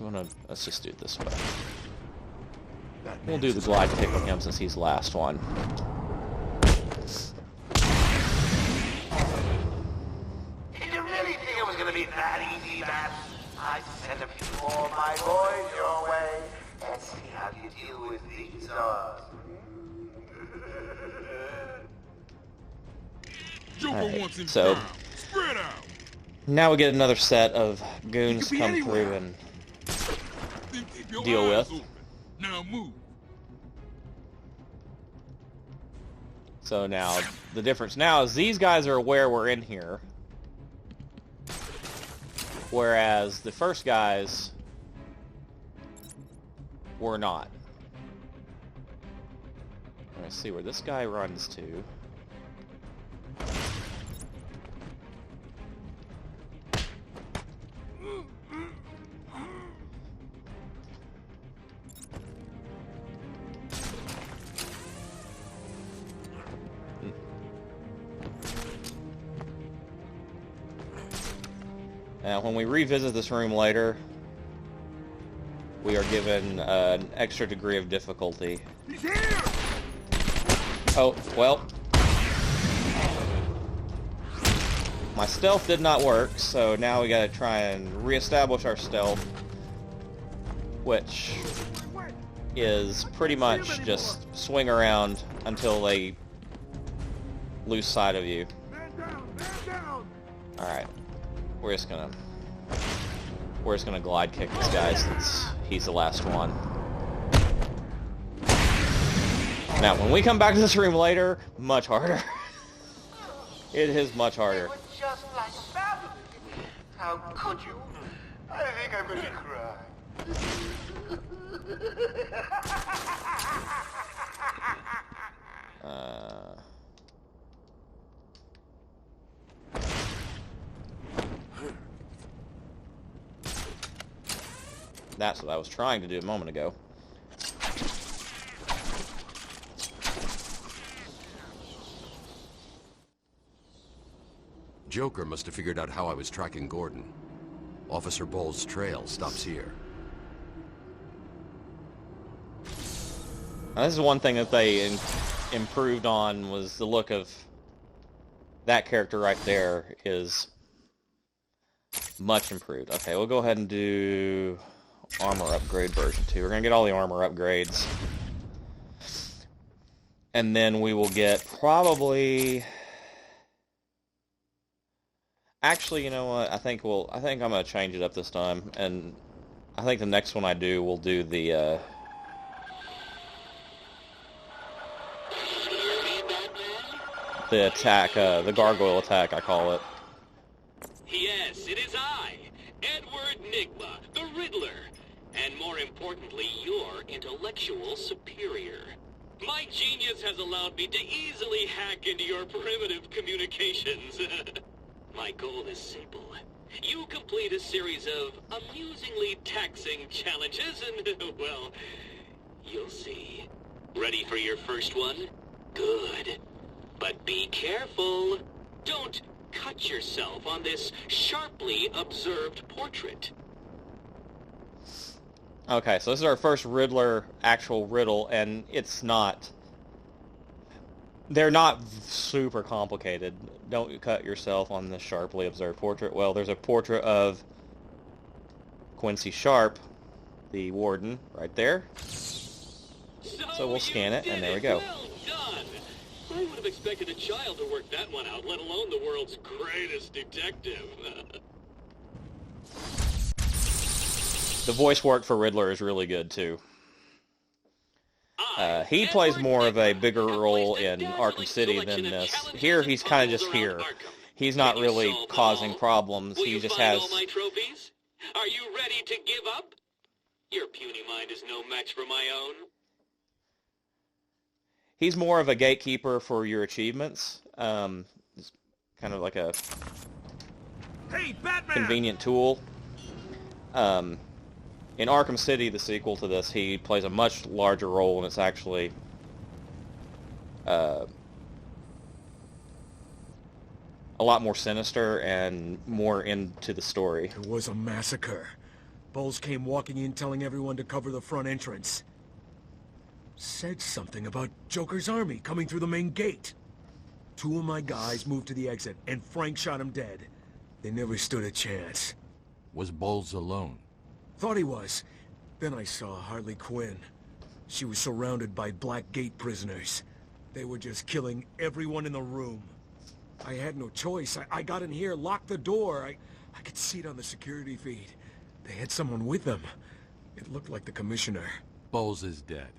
Let's just do it this way. We'll do the glide kick with him since he's the last one. Did you really think it was going to be that easy, man? I sent a few more of my boys your way. Let's see how you deal with these odds. Alright, so now we get another set of goons come through and deal with. Now move. So now, the difference now is these guys are aware we're in here, whereas the first guys were not. Let's see where this guy runs to. Now, when we revisit this room later, we are given an extra degree of difficulty. He's here! Oh, well. My stealth did not work, so now we gotta try and reestablish our stealth, which is pretty much just swing around until they lose sight of you. Man down! Man down! Alright. We're just gonna glide kick this guy since he's the last one. Now, when we come back to this room later, much harder. It is much harder. Just like family. How could you? I think I'm going to cry. That's what I was trying to do a moment ago. Joker must have figured out how I was tracking Gordon. Officer Bowles' trail stops here. Now, this is one thing that they improved on, was the look of that character right there is much improved. Okay, we'll go ahead and do armor upgrade version 2. We're going to get all the armor upgrades. And then we will get probably... Actually, you know what? I think I'm going to change it up this time. And I think the next one I do will do the attack, the gargoyle attack, I call it. Yes, it is I, Edward Nigma, the Riddler, and more importantly, your intellectual superior. My genius has allowed me to easily hack into your primitive communications. My goal is simple. You complete a series of amusingly taxing challenges and, well, you'll see. Ready for your first one? Good. But be careful. Don't cut yourself on this sharply observed portrait. Okay, so this is our first Riddler actual riddle, and it's not... They're not super complicated. Don't cut yourself on this sharply observed portrait. Well, there's a portrait of Quincy Sharp, the warden, right there. So we'll scan it, and there we go. Well done. I would have expected a child to work that one out, let alone the world's greatest detective. The voice work for Riddler is really good, too. He plays more of a bigger role in Arkham City than this. Here, he's kind of just here. He's not really causing problems. He just has... all my trophies? Are you ready to give up? Your puny mind is no match for my own. He's more of a gatekeeper for your achievements. It's kind of like a convenient tool. In Arkham City, the sequel to this, he plays a much larger role, and it's actually a lot more sinister and more into the story. There was a massacre. Bowles came walking in telling everyone to cover the front entrance. Said something about Joker's army coming through the main gate. 2 of my guys moved to the exit, and Frank shot him dead. They never stood a chance. Was Bowles alone? Thought he was. Then I saw Harley Quinn. She was surrounded by Black Gate prisoners. They were just killing everyone in the room. I had no choice. I got in here, locked the door. I could see it on the security feed. They had someone with them. It looked like the commissioner. Bowles is dead.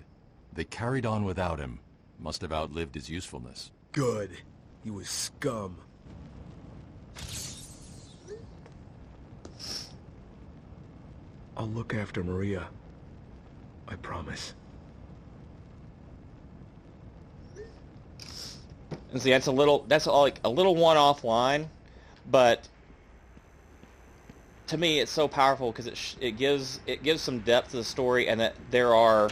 They carried on without him. Must have outlived his usefulness. Good. He was scum. I'll look after Maria. I promise. And see, that's like a little one-off line, but to me, it's so powerful because it gives some depth to the story, and that there are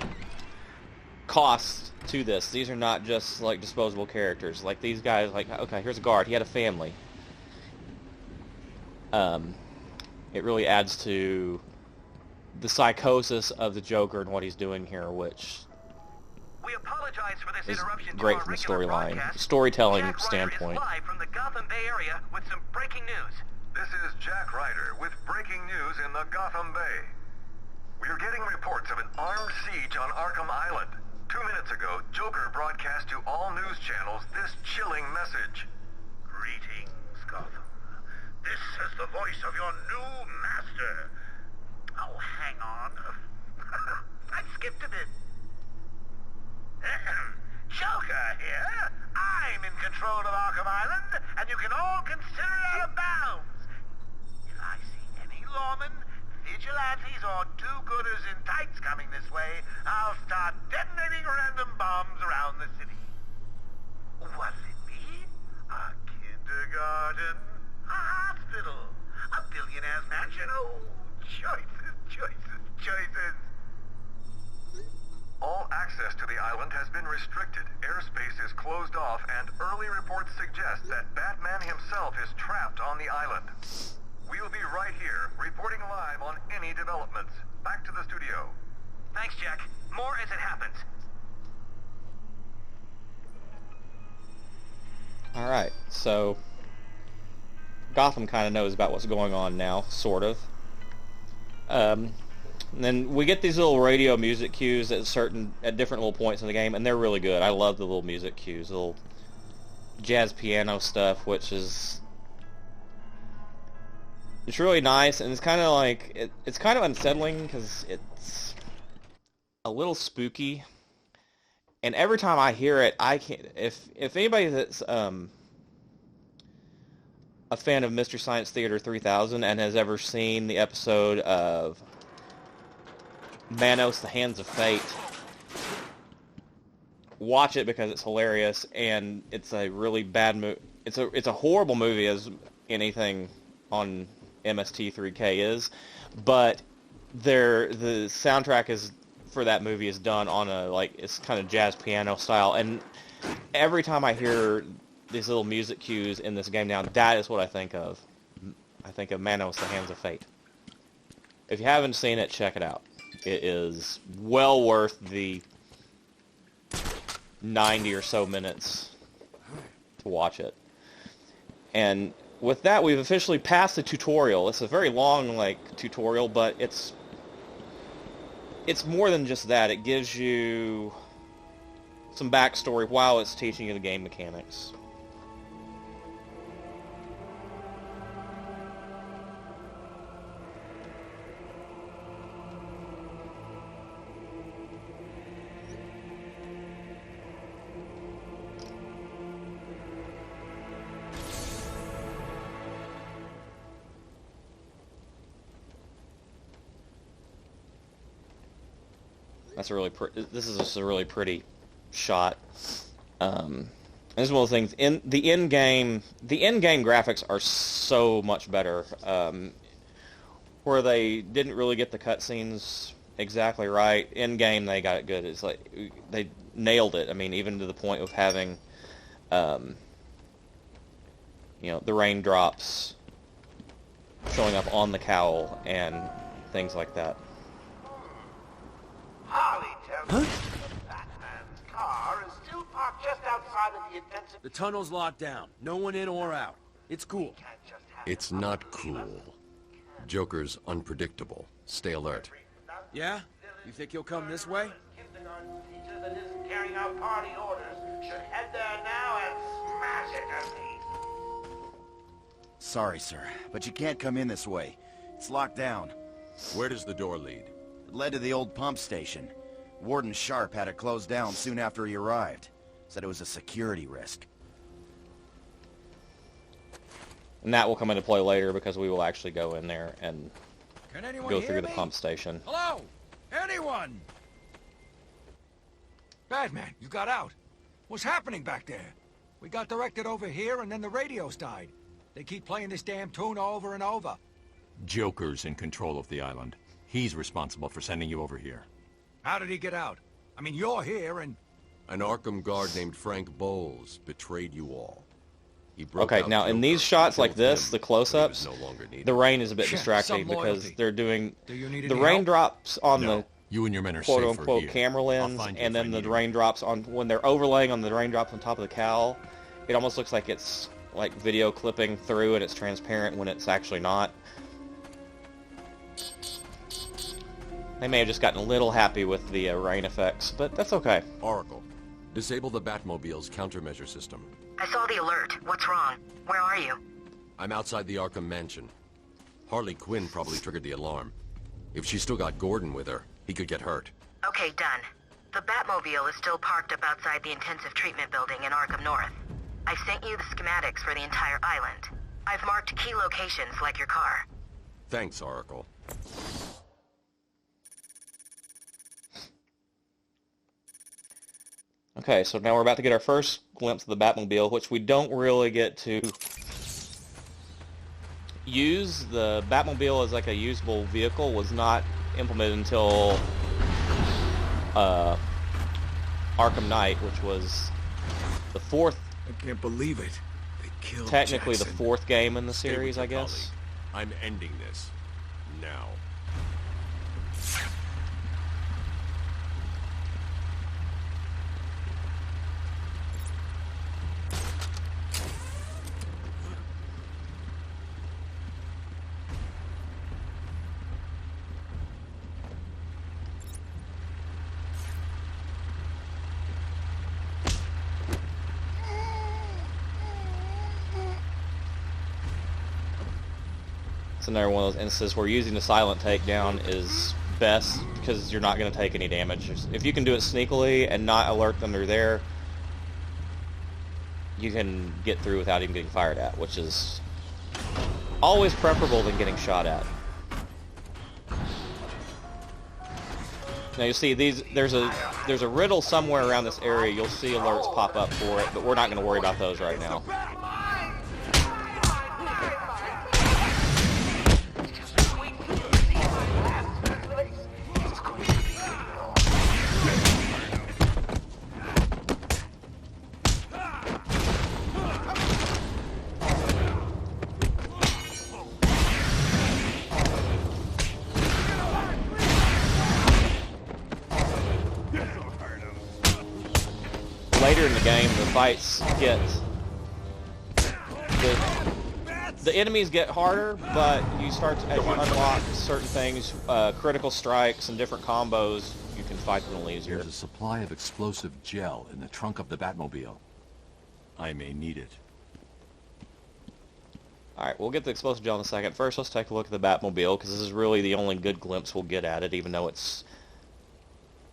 costs to this. These are not just like disposable characters. Like these guys, like, okay, here's a guard. He had a family. It really adds to the psychosis of the Joker and what he's doing here, which We apologize for this is interruption great to from our the regular storyline, broadcast. storytelling Jack Ryder standpoint. is live from the Gotham Bay area with some breaking news. This is Jack Ryder with breaking news in the Gotham Bay. We are getting reports of an armed siege on Arkham Island. 2 minutes ago, Joker broadcast to all news channels this chilling message. Greetings, Gotham. This is the voice of your new master. Oh, hang on. I skipped a bit. Joker here. I'm in control of Arkham Island, and you can all consider it out of bounds. If I see any lawmen, vigilantes, or do-gooders in tights coming this way, I'll start detonating random bombs around the city. Was it me? A kindergarten? A hospital? A billionaire's mansion? Oh, choices, choices, choices. All access to the island has been restricted. Airspace is closed off, and early reports suggest that Batman himself is trapped on the island. We'll be right here, reporting live on any developments. Back to the studio. Thanks, Jack. More as it happens. Alright, so Gotham kind of knows about what's going on now, sort of. And then we get these little radio music cues at different little points in the game, and they're really good. I love the little music cues, the little jazz piano stuff, which is it's really nice, and it's kind of like it's kind of unsettling because it's a little spooky. And every time I hear it, I can't. If anybody that's a fan of Mystery Science Theater 3000 and has ever seen the episode of Manos: The Hands of Fate, watch it because it's hilarious, and it's a really bad movie. It's a horrible movie as anything on MST3K is, but the soundtrack is for that movie is done on it's kind of jazz piano style, and every time I hear these little music cues in this game now, that is what I think of. I think of Manos: The Hands of Fate. If you haven't seen it, check it out. It is well worth the 90 or so minutes to watch it. And with that, we've officially passed the tutorial. It's a very long, tutorial, but it's more than just that. It gives you some backstory while it's teaching you the game mechanics. This is just a really pretty shot. And this is one of the things in the in-game graphics are so much better. Where they didn't really get the cutscenes exactly right, in-game they got it good. It's like they nailed it. I mean, even to the point of having, the raindrops showing up on the cowl and things like that. Harley tells me that Batman's car is still parked just outside of the intensive... The tunnel's locked down. No one in or out. It's cool. It's not cool. Joker's unpredictable. Stay alert. Yeah? You think he'll come this way? Kindergarten teacher that isn't carrying out party orders should head there now and smash it at me. Sorry, sir, but you can't come in this way. It's locked down. Where does the door lead? It led to the old pump station. Warden Sharp had it closed down soon after he arrived. Said it was a security risk. And that will come into play later because we will actually go in there and go through the pump station. Hello? Anyone? Batman, you got out. What's happening back there? We got directed over here and then the radios died. They keep playing this damn tune over and over. Joker's in control of the island. He's responsible for sending you over here. How did he get out? I mean, you're here and... An Arkham guard named Frank Bowles betrayed you all. He broke Okay, out now in Joker, these shots like killed this, him, the close-ups, but he was no longer needed. the rain is a bit Yeah, distracting some because loyalty. they're doing Do you need the any raindrops on No, the you and your men are safe quote-unquote here. camera I'll lens, find you and if I then the need you. raindrops on when they're overlaying on the raindrops on top of the cowl. It almost looks like it's like video clipping through, and it's transparent when it's actually not. They may have just gotten a little happy with the rain effects, but that's okay. Oracle, disable the Batmobile's countermeasure system. I saw the alert. What's wrong? Where are you? I'm outside the Arkham Mansion. Harley Quinn probably triggered the alarm. If she's still got Gordon with her, he could get hurt. Okay, done. The Batmobile is still parked up outside the intensive treatment building in Arkham North. I've sent you the schematics for the entire island. I've marked key locations like your car. Thanks, Oracle. Okay, so now we're about to get our first glimpse of the Batmobile, which we don't really get to use. The Batmobile as like a usable vehicle was not implemented until Arkham Knight, which was the fourth. I can't believe it. They killed Technically Jackson. the fourth game in the series, I guess. I'm ending this. Now. It's another one of those instances where using the silent takedown is best because you're not going to take any damage. If you can do it sneakily and not alert them they're there, you can get through without even getting fired at, which is always preferable than getting shot at. Now you see there's a riddle somewhere around this area. You'll see alerts pop up for it, but we're not going to worry about those right now. Later in the game, the fights get the enemies get harder, but you start to, as you unlock certain things, critical strikes and different combos, you can fight them a little easier. There's a supply of explosive gel in the trunk of the Batmobile. I may need it. Alright, we'll get the explosive gel in a second. First, let's take a look at the Batmobile, because this is really the only good glimpse we'll get at it, even though it's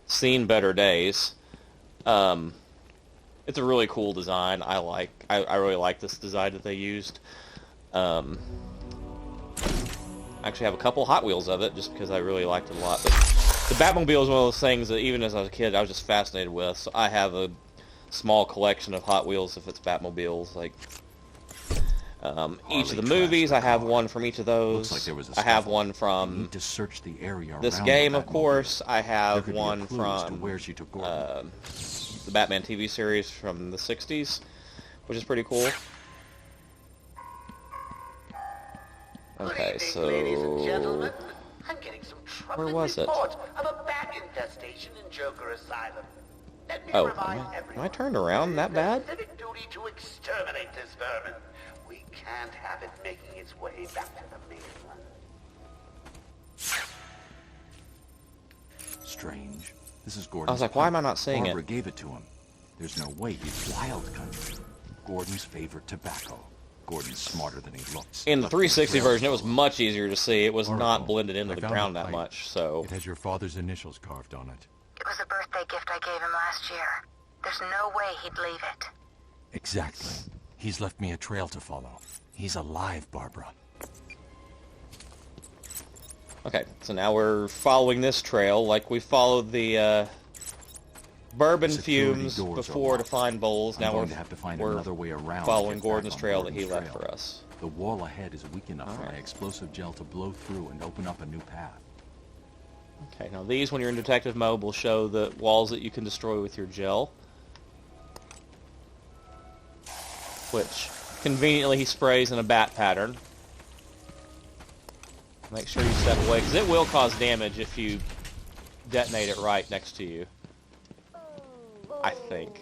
seen better days. It's a really cool design. I really like this design that they used. I actually have a couple Hot Wheels of it, just because I really liked it a lot. But the Batmobile is one of those things that even as I was a kid, I was just fascinated with. So I have a small collection of Hot Wheels if it's Batmobiles. Like each of the movies, I have one from each of those. Like there was I have one from need to search the area this around game, the of course. I have There one could be a clue as to from where she took Gordon. the Batman TV series from the 60s, which is pretty cool. Okay, so Ladies and gentlemen, I'm getting some where troubling was it? reports of a bat infestation in Joker Asylum. Let me Oh, remind am everyone I turned around that bad? civic duty to exterminate this vermin. We can't have it making its way back to the mainland. Strange. This is Gordon's I was like, why am I not seeing Barbara it? gave it to him. There's no way he's wild country. Gordon's favorite tobacco. Gordon's smarter than he looks. In the But 360 trail version, it was much easier to see. It was Oracle, not blended into I the found ground a that pipe. much, so... It has your father's initials carved on it. It was a birthday gift I gave him last year. There's no way he'd leave it. Exactly. He's left me a trail to follow. He's alive, Barbara. Okay, so now we're following this trail like we followed the bourbon Security fumes doors are before to locked. find Bowles. I'm Now going to have to find we're another way around to following get back Gordon's on trail that he Gordon's left trail. for us. The wall ahead is weak enough for my Alright. explosive gel to blow through and open up a new path. Okay, now these, when you're in detective mode, will show the walls that you can destroy with your gel. Which, conveniently, he sprays in a bat pattern. Make sure you step away, because it will cause damage if you detonate it right next to you. I think.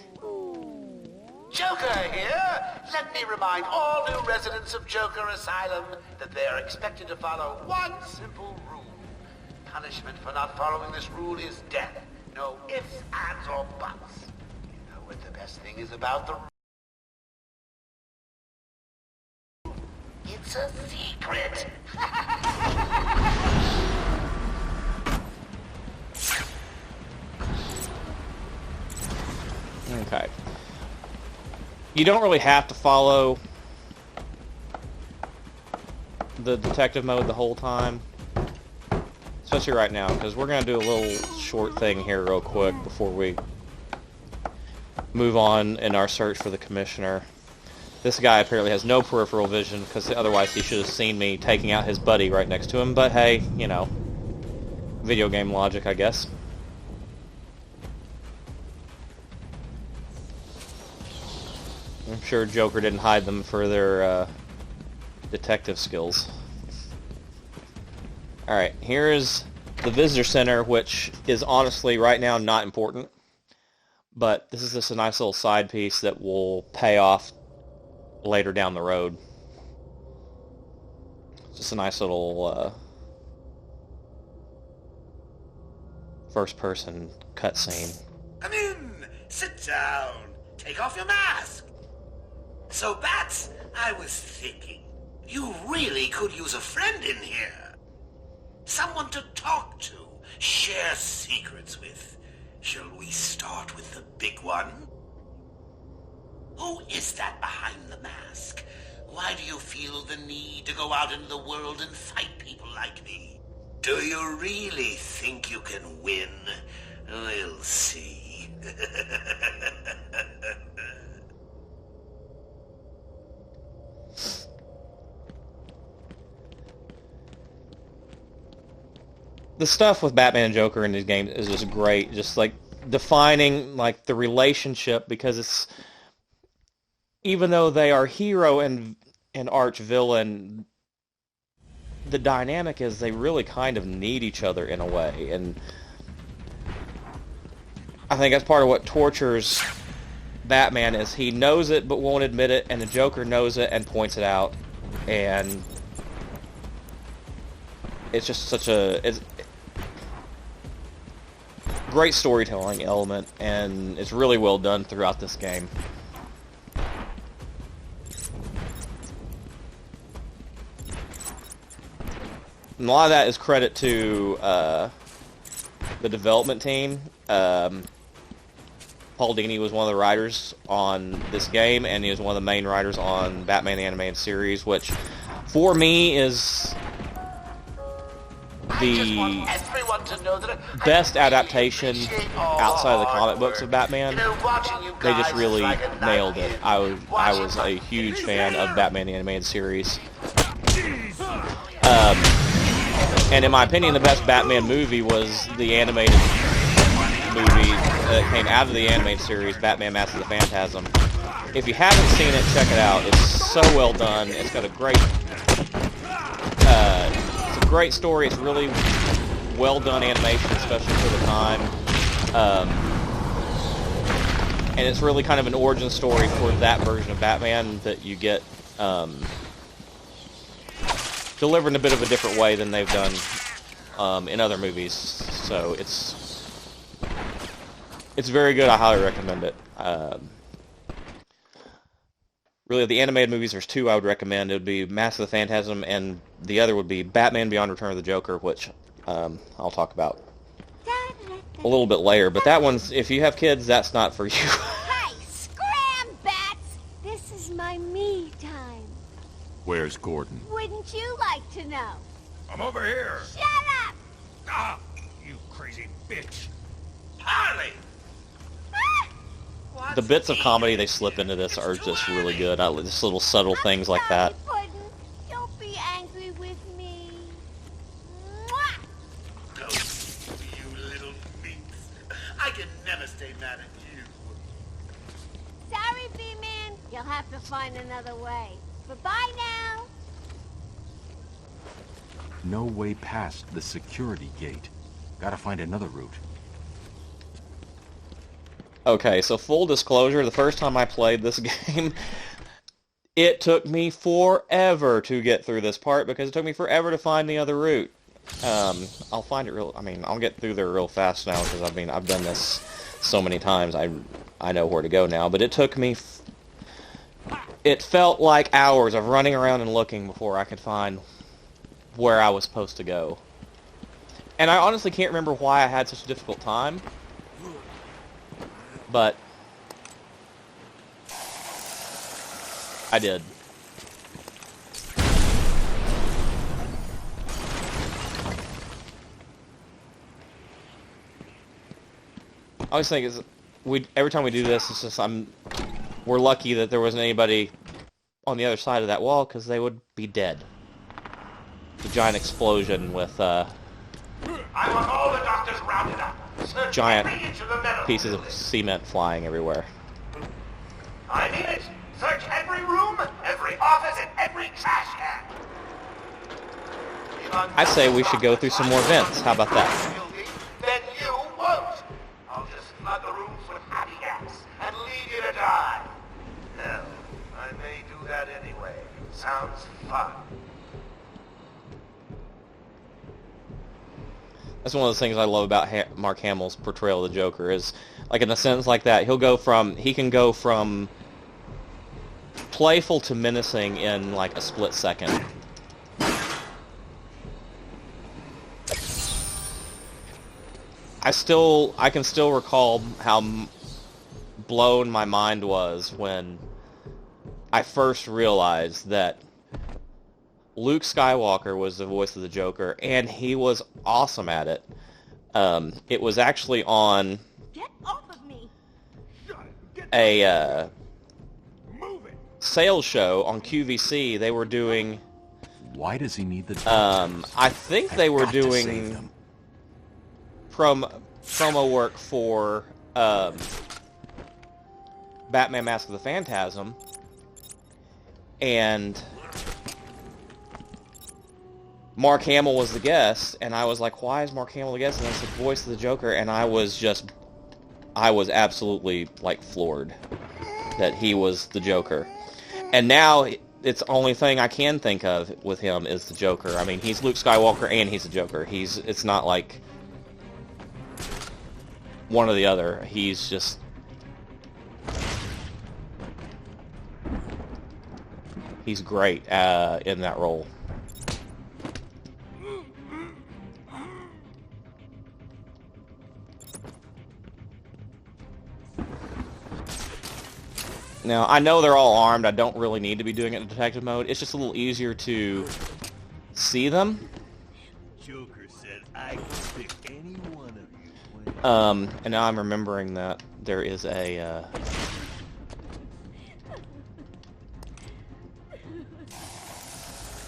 Joker here! Let me remind all new residents of Joker Asylum that they are expected to follow one simple rule. Punishment for not following this rule is death. No ifs, ands, or buts. You know what the best thing is about the rule? It's It's a secret. Okay. You don't really have to follow the detective mode the whole time. Especially right now, because we're going to do a little short thing here real quick before we move on in our search for the commissioner. This guy apparently has no peripheral vision, because otherwise he should have seen me taking out his buddy right next to him, but hey, you know, video game logic, I guess. I'm sure Joker didn't hide them for their detective skills. Alright, here's the visitor center, which is honestly right now not important. But this is just a nice little side piece that will pay off later down the road. Just a nice little first-person cutscene. Come in! Sit down! Take off your mask! So, Bats, I was thinking, you really could use a friend in here. Someone to talk to, share secrets with. Shall we start with the big one? Who is that behind the mask? Why do you feel the need to go out into the world and fight people like me? Do you really think you can win? We'll see. The stuff with Batman and Joker in these games is just great. Just like defining like the relationship, because it's, even though they are hero and arch villain, the dynamic is they really kind of need each other in a way, and I think that's part of what tortures Batman is he knows it but won't admit it, and the Joker knows it and points it out, and it's just such a great storytelling element, and it's really well done throughout this game. And a lot of that is credit to the development team. Paul Dini was one of the writers on this game, and he was one of the main writers on Batman the Animated Series, which, for me, is the best adaptation outside of the comic books of Batman. They just really nailed it. I was a huge fan of Batman the Animated Series. And in my opinion, the best Batman movie was the animated movie that came out of the animated series, Batman Mask of the Phantasm. If you haven't seen it, check it out. It's so well done. It's got a great, it's a great story. It's really well done animation, especially for the time. And it's really kind of an origin story for that version of Batman that you get delivered in a bit of a different way than they've done in other movies. So it's very good. I highly recommend it. Really, the animated movies, there's two I would recommend. It would be Mask of the Phantasm, and the other would be Batman Beyond Return of the Joker, which I'll talk about a little bit later. But that one's, if you have kids, that's not for you. Hey, scram, Bats! This is my me time. Where's Gordon? Wouldn't you like to know? I'm over here. Shut up! Ah, you crazy bitch. Harley! The bits of comedy they slip into this are just really good. Just little subtle things like that. Puddin', don't be angry with me. Mwah! Go, you little minx. I can never stay mad at you. Sorry, B-Man. You'll have to find another way. Bye-bye now. No way past the security gate. Gotta find another route. Okay, so full disclosure, the first time I played this game, it took me forever to get through this part because it took me forever to find the other route. I'll find it I'll get through there real fast now because I've done this so many times. I know where to go now, but it took me it felt like hours of running around and looking before I could find where I was supposed to go. And I honestly can't remember why I had such a difficult time. But I did. I always think every time we do this, it's just we're lucky that there wasn't anybody on the other side of that wall, because they would be dead. The giant explosion with I want all the doctors rounded up. Search giant every inch of the metal pieces building. of cement flying everywhere. I mean it. Search every room, every office, and every trash can. I say we should go through some more vents. How about that? Then you won't. I'll just flood the rooms with happy gas and leave you to die. Hell, I may do that anyway. Sounds fun. That's one of the things I love about Mark Hamill's portrayal of the Joker is, like, in a sentence like that, he can go from playful to menacing in like a split second. I can still recall how blown my mind was when I first realized that Luke Skywalker was the voice of the Joker, and he was awesome at it. It was actually on a sales show on QVC. They were doing... Why does he need the... I think they were doing promo work for Batman Mask of the Phantasm, and Mark Hamill was the guest, and I was like, why is Mark Hamill the guest? And I said, voice of the Joker, and I was absolutely, like, floored that he was the Joker. And now, it's the only thing I can think of with him is the Joker. I mean, he's Luke Skywalker and he's the Joker. It's not like one or the other. He's just... he's great in that role. Now, I know they're all armed. I don't really need to be doing it in detective mode. It's just a little easier to see them. Joker said I can pick any one of you. And now I'm remembering that there is a...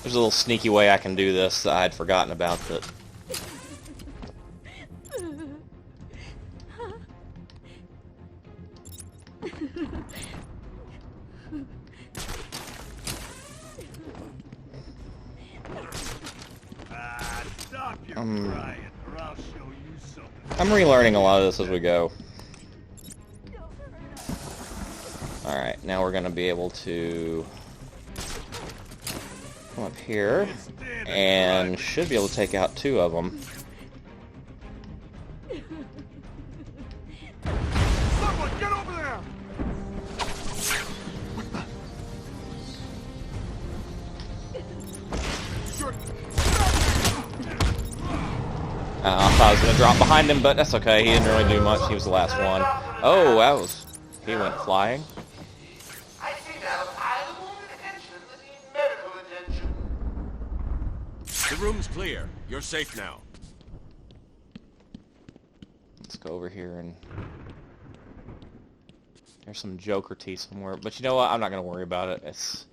there's a little sneaky way I can do this that I had forgotten about that. Stop your crying, or I'll show you something. I'm relearning a lot of this as we go. Alright, now we're going to be able to come up here and should be able to take out two of them. Someone get over there! I thought I was going to drop behind him, but that's okay. He didn't really do much. He was the last one. Oh, that was... he went flying. I seem to have a pile of wounded attention that need medical attention. The room's clear. You're safe now. Let's go over here and... there's some Joker tea somewhere. But you know what? I'm not going to worry about it.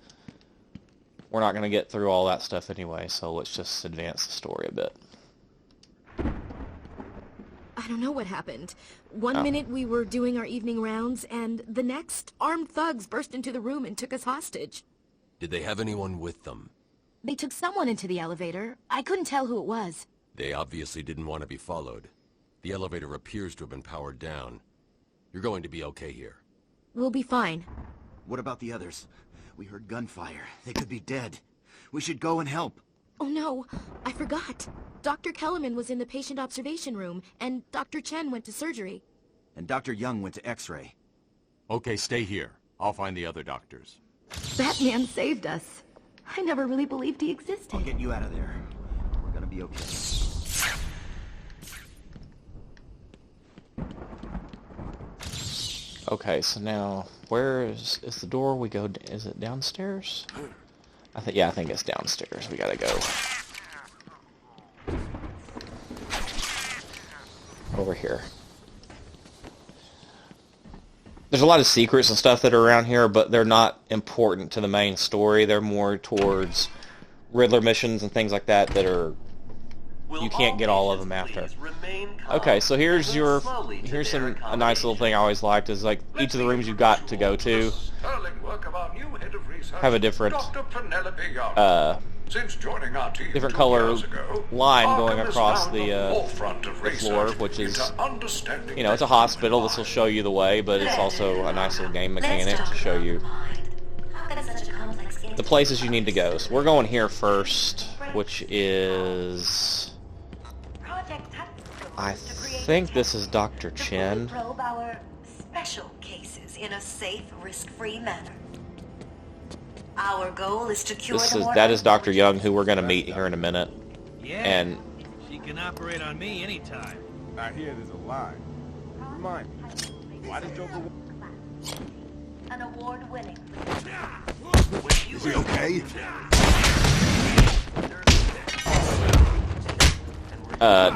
We're not going to get through all that stuff anyway, so let's just advance the story a bit. I don't know what happened. One minute we were doing our evening rounds, and the next, armed thugs burst into the room and took us hostage. Did they have anyone with them? They took someone into the elevator. I couldn't tell who it was. They obviously didn't want to be followed. The elevator appears to have been powered down. You're going to be okay here. We'll be fine. What about the others? We heard gunfire. They could be dead. We should go and help. Oh no, I forgot. Dr. Kellerman was in the patient observation room, and Dr. Chen went to surgery. And Dr. Young went to X-ray. Okay, stay here. I'll find the other doctors. Batman saved us. I never really believed he existed. I'll get you out of there. We're gonna be okay. Okay, so now where is the door we go? Is it downstairs? I think it's downstairs. We gotta go over here. There's a lot of secrets and stuff that are around here, but they're not important to the main story. They're more towards Riddler missions and things like that that are you can't get all of them after. Okay, so here's a nice little thing I always liked is like each of the rooms you got to go to have a different different color line going across the floor, which is, you know, it's a hospital. This will show you the way, but it's also a nice little game mechanic to show you the places you need to go. So we're going here first, which is, I think this is Dr. Chen. Probe our special cases in a safe, risk-free manner. Our goal is to cure that is Dr. Young, who we're going to meet here in a minute. Yeah, and she can operate on me anytime. I hear there's a line. Remind me, why did Joker... An award-winning. Is he okay?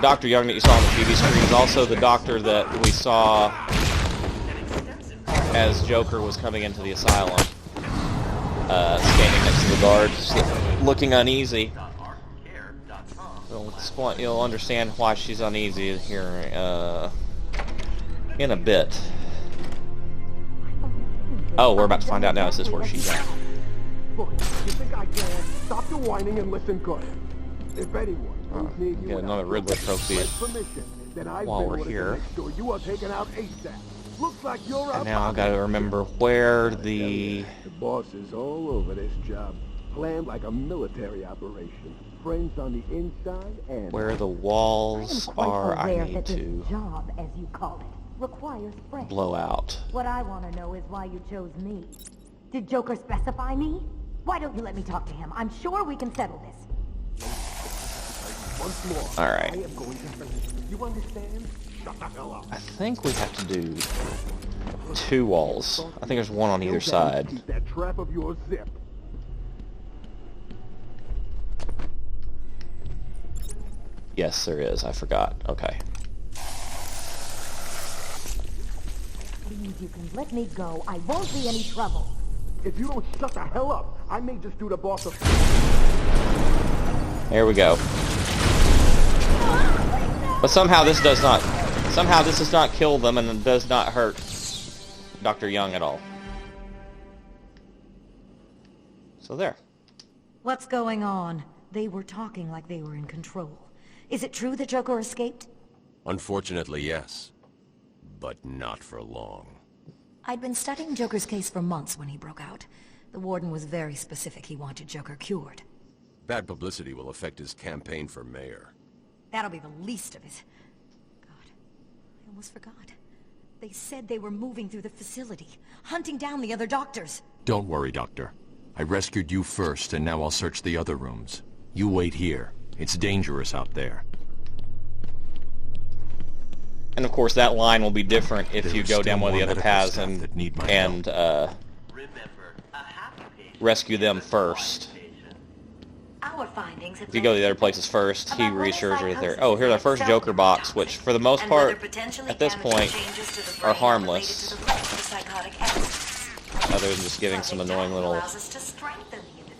Dr. Young that you saw on the TV screen is also the doctor that we saw as Joker was coming into the asylum. Standing next to the guards, looking uneasy. You'll understand why she's uneasy here in a bit. Oh, we're about to find out now. Is this where she's at? Look, you think I can? Stop the whining and listen good. If anyone get another Riddler trophy while we're here. You are taken out ASAP. Looks like you're and now I've got to remember where the boss is all over this job. Planned like a military operation. Friends on the inside and where the walls are. I need to job, as you call it, requires friends. Blow out. What I want to know is why you chose me. Did Joker specify me? Why don't you let me talk to him? I'm sure we can settle this. Once more. All right. I am going to you understand? Shut the hell up. I think we have to do 2 walls. I think there's one on either side. Keep that trap of yours zipped. Yes, there is. I forgot. Okay. Please, you can let me go. I won't be any trouble. If you don't shut the hell up, I may just do the boss of... There we go. But somehow this does not kill them, and it does not hurt Dr. Young at all. So there. What's going on? They were talking like they were in control. Is it true that Joker escaped? Unfortunately, yes. But not for long. I'd been studying Joker's case for months when he broke out. The warden was very specific. He wanted Joker cured. Bad publicity will affect his campaign for mayor. That'll be the least of it. God, I almost forgot. They said they were moving through the facility, hunting down the other doctors. Don't worry, Doctor. I rescued you first, and now I'll search the other rooms. You wait here. It's dangerous out there. And of course, that line will be different if you go down one of the other paths and rescue them first. Our findings If you go to the other places first, he reassures her that they're... Oh, here's our first Joker box, which for the most part, at this point, are harmless. Other than just giving some annoying little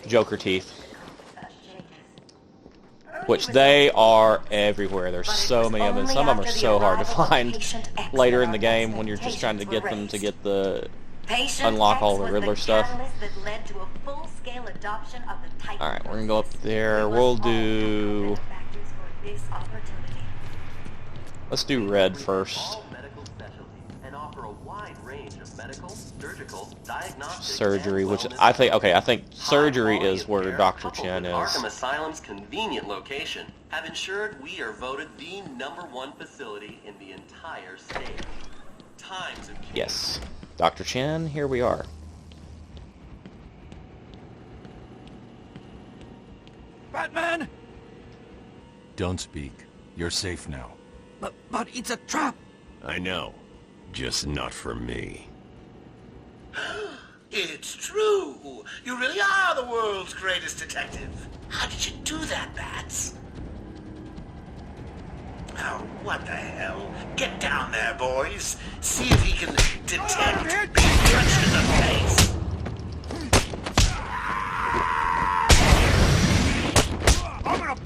Joker teeth. Which they are everywhere. There's so many of them. Some of them are so hard to find later in the game when you're just trying to get them to get the... unlock all the Riddler stuff. Alright, we're gonna go up there. We'll do... Let's do red first. Surgery, which I think... Okay, I think surgery is where Dr. Chen is. Arkham Asylum's convenient location have ensured we are voted the #1 facility in the entire state. Times have changed. Yes. Dr. Chen, here we are. Don't speak. You're safe now. But it's a trap. I know. Just not for me. It's true. You really are the world's greatest detective. How did you do that, Bats? Oh, what the hell? Get down there, boys. See if he can detect big punches of face. I'm gonna...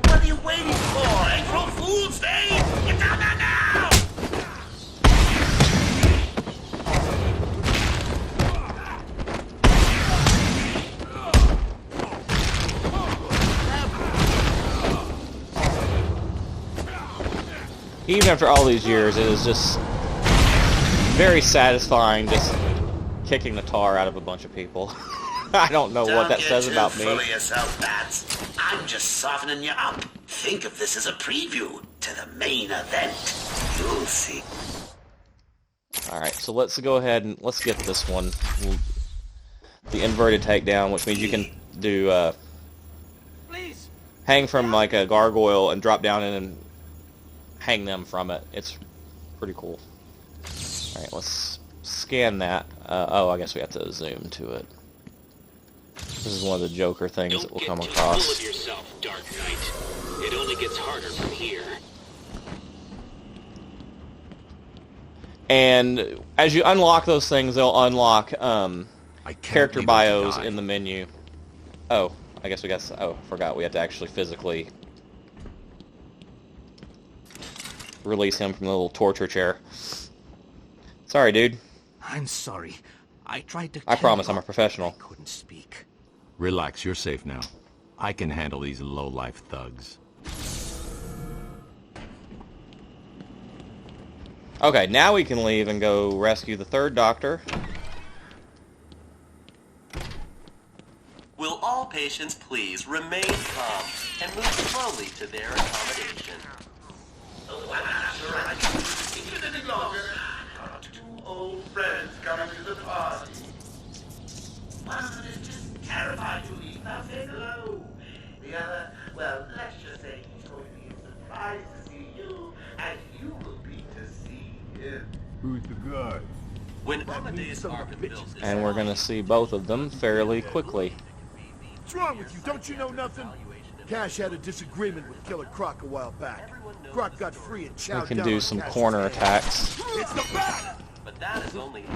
What are you waiting for? April Fool's Day? Get down there now! Even after all these years, it is just very satisfying just kicking the tar out of a bunch of people. I don't know what that says about me. Don't get too full of yourself, Bats. I'm just softening you up. Think of this as a preview to the main event. You'll see. Alright, so let's go ahead and let's get this one. The inverted takedown, which means you can do hang from like a gargoyle and drop down in and hang them from it. It's pretty cool. Alright, let's scan that. Oh, I guess we have to zoom to it. This is one of the Joker things that we'll come across. Don't get too full of yourself, Dark Knight. It only gets harder from here. And as you unlock those things, they'll unlock character bios in the menu. Oh, I guess we got... Oh, forgot. We have to actually physically release him from the little torture chair. Sorry, dude. I'm sorry. I tried to... I promise I'm a professional. I couldn't speak. Relax, you're safe now. I can handle these low-life thugs. Okay, now we can leave and go rescue the third Doctor. Will all patients please remain calm and move slowly to their accommodation? Any longer. Two old friends coming to the party. One is just terrified to leave without saying hello. The other, well, let's just say he's going to be surprised to see you, as you will be to see him. Who's the guy? When Amadeus Arkham built this And we're going to see both of them fairly quickly. What's wrong with you? Don't you know nothing? Cash had a disagreement with Killer Croc a while back. Croc got free and chowed down. We can do some corner attacks. It's the bat! But that is only we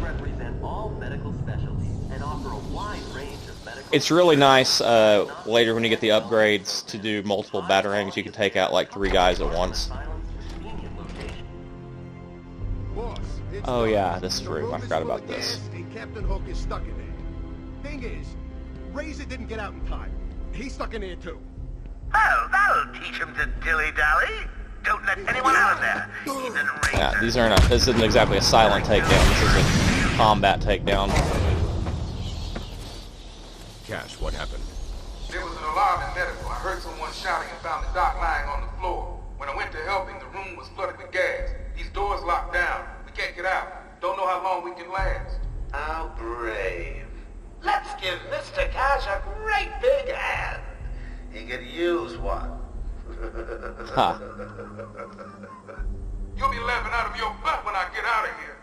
represent all medical specialties and offer a wide range of medical... It's really nice later when you get the upgrades to do multiple batarangs. You can take out like 3 guys at once. Oh yeah, this room. I forgot about this. And Captain Hook is stuck in there. Thing is, Razor didn't get out in time. He's stuck in there too. Well, that'll teach him to dilly-dally. Don't let anyone out of there, even Razor. Yeah, these are not. This isn't exactly a silent takedown. This is a combat takedown. Cash, what happened? There was an alarm in medical. I heard someone shouting and found the doc lying on the floor. When I went to help him, the room was flooded with gas. These doors locked down. We can't get out. Don't know how long we can last. How brave. Let's give Mr. Cash a great big hand. He could use one. Huh. You'll be laughing out of your butt when I get out of here.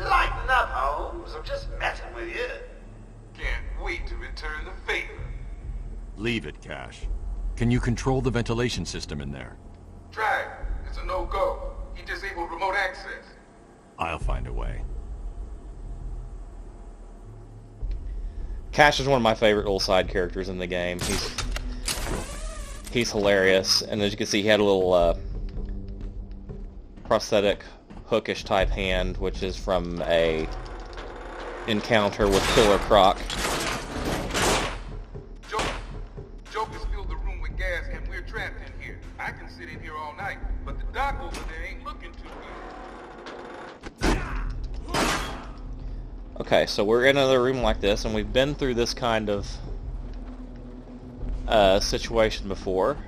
Lighten up, Holmes. I'm just messing with you. Can't wait to return the favor. Leave it, Cash. Can you control the ventilation system in there? Try it. It's a no-go. He disabled remote access. I'll find a way. Cash is one of my favorite little side characters in the game. He's hilarious, and as you can see, he had a little prosthetic hookish type hand, which is from a encounter with Killer Croc. Joker's filled the room with gas, and we're trapped in here. I can sit in here all night, but the doc over there ain't looking too good. Okay, so we're in another room like this, and we've been through this kind of situation before.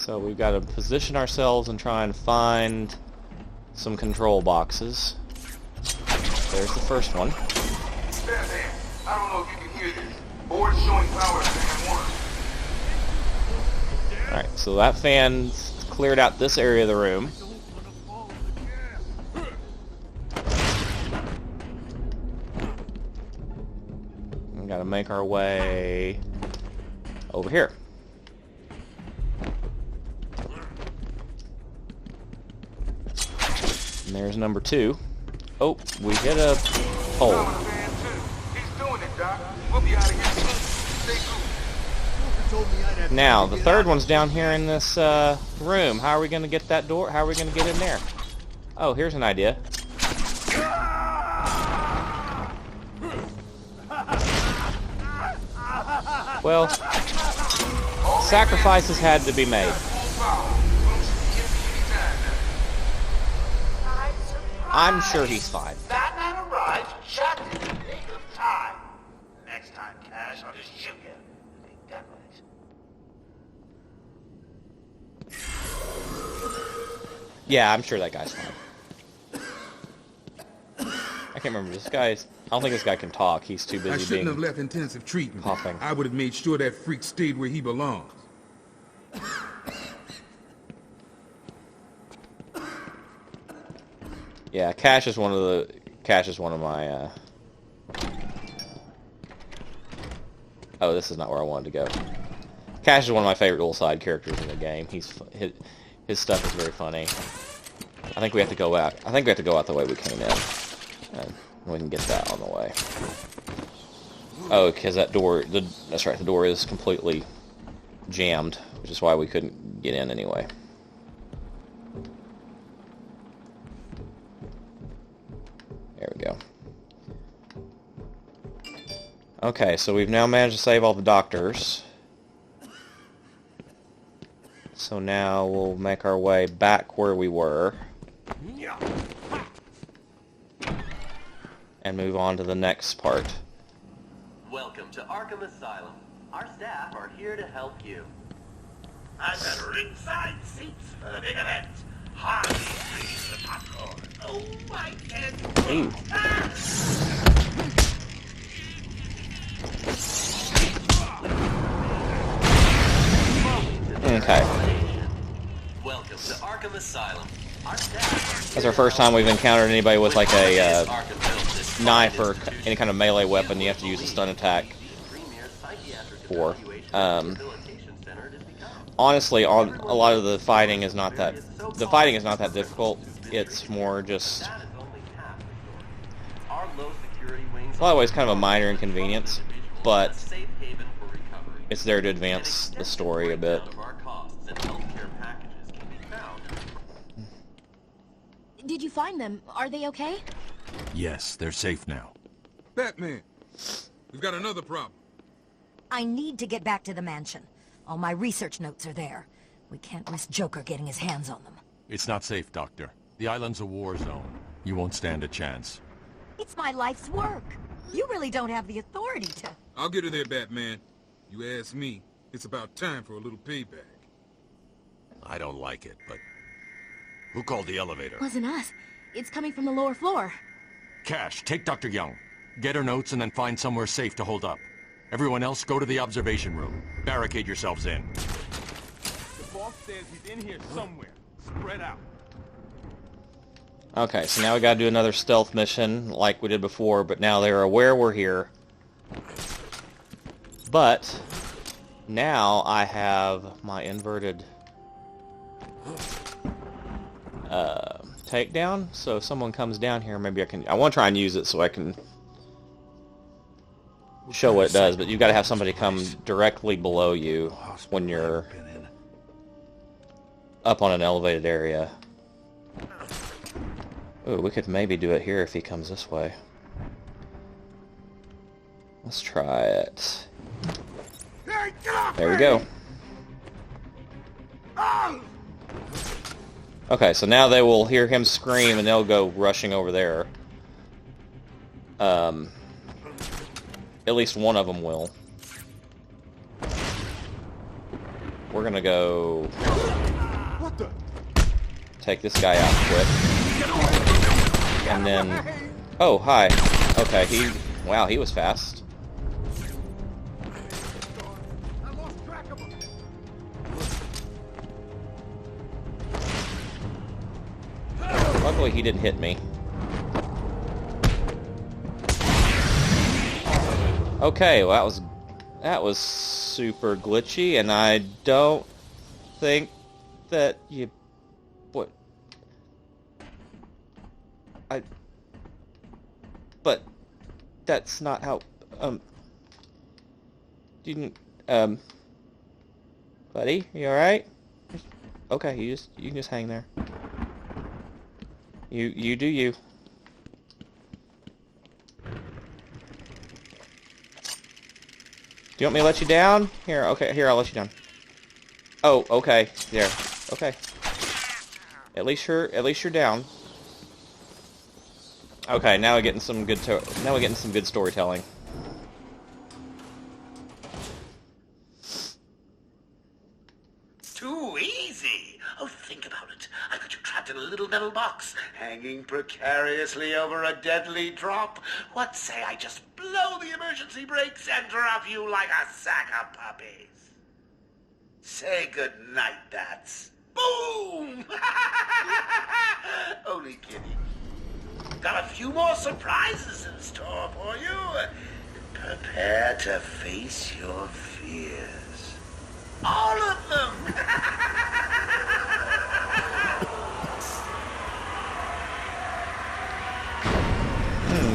So we've got to position ourselves and try and find some control boxes. There's the first one. Batman, I don't know if you can hear this. Board showing power at fan 1. Alright, so that fan's cleared out this area of the room. We gotta make our way over here. And there's number 2. Oh, we hit a hole. Now, the third one's down here in this room. How are we going to get that door? How are we going to get in there? Oh, here's an idea. Well, sacrifices had to be made. I'm sure he's fine. Batman arrives just in the nick of time. Next time, Cash, I'll just shoot you and be done with it. Yeah, I'm sure that guy's fine. I can't remember this guy's. I don't think this guy can talk. He's too busy I shouldn't being have left intensive treatment. coughing. I would have made sure that freak stayed where he belongs. Yeah, Cash is one of my. Oh, this is not where I wanted to go. Cash is one of my favorite little side characters in the game. His stuff is very funny. I think we have to go out. I think we have to go out the way we came in, and we can get that on the way. Oh, because that door. That's right. The door is completely jammed, which is why we couldn't get in anyway. There we go. Okay, so we've now managed to save all the doctors. So now we'll make our way back where we were. And move on to the next part. Welcome to Arkham Asylum. Our staff are here to help you. I've got ringside seats for the big event. Harley freeze the popcorn. Oh, my head. Ooh. Okay. Welcome to Arkham Asylum. Our staff That's our first time we've encountered anybody with like a knife or any kind of melee weapon you have to use a stun attack for. Honestly, a lot of the fighting is not that difficult. It's more just a lot of ways kind of a minor inconvenience, but it's there to advance the story a bit. Did you find them? Are they okay? Yes, they're safe now. Batman, we've got another problem. I need to get back to the mansion. All my research notes are there. We can't risk Joker getting his hands on them. It's not safe, Doctor. The island's a war zone. You won't stand a chance. It's my life's work. You really don't have the authority to... I'll get her there, Batman. You ask me, it's about time for a little payback. I don't like it, but... Who called the elevator? Wasn't us. It's coming from the lower floor. Cash, take Dr. Young. Get her notes and then find somewhere safe to hold up. Everyone else, go to the observation room. Barricade yourselves in. The boss says he's in here somewhere. Spread out. Okay, so now we gotta do another stealth mission like we did before, but now they're aware we're here. But now I have my inverted takedown, so if someone comes down here, maybe I want to try and use it so I can show what it does, but you've got to have somebody come directly below you when you're up on an elevated area. Ooh, we could maybe do it here if he comes this way. Let's try it. There we go. Okay, so now they will hear him scream and they'll go rushing over there. At least one of them will. we're gonna go What the? take this guy out quick. And then... Oh, hi. Okay, wow, he was fast. Luckily he didn't hit me. Okay, well that was super glitchy, and I don't think that you... What? But that's not how... You didn't... Buddy, you alright? Okay, you can just hang there. You do you. Do you want me to let you down? Here, okay, here, I'll let you down. Oh, okay, there. Okay. At least you're down. Okay, now we're getting some good storytelling. Too easy. Oh, think about it. I got you trapped in a little metal box, hanging precariously over a deadly drop. What say I just blow the emergency brakes and drop you like a sack of puppies? Say goodnight, bats. Boom! Only kidding. Got a few more surprises in store for you. Prepare to face your fears. All of them!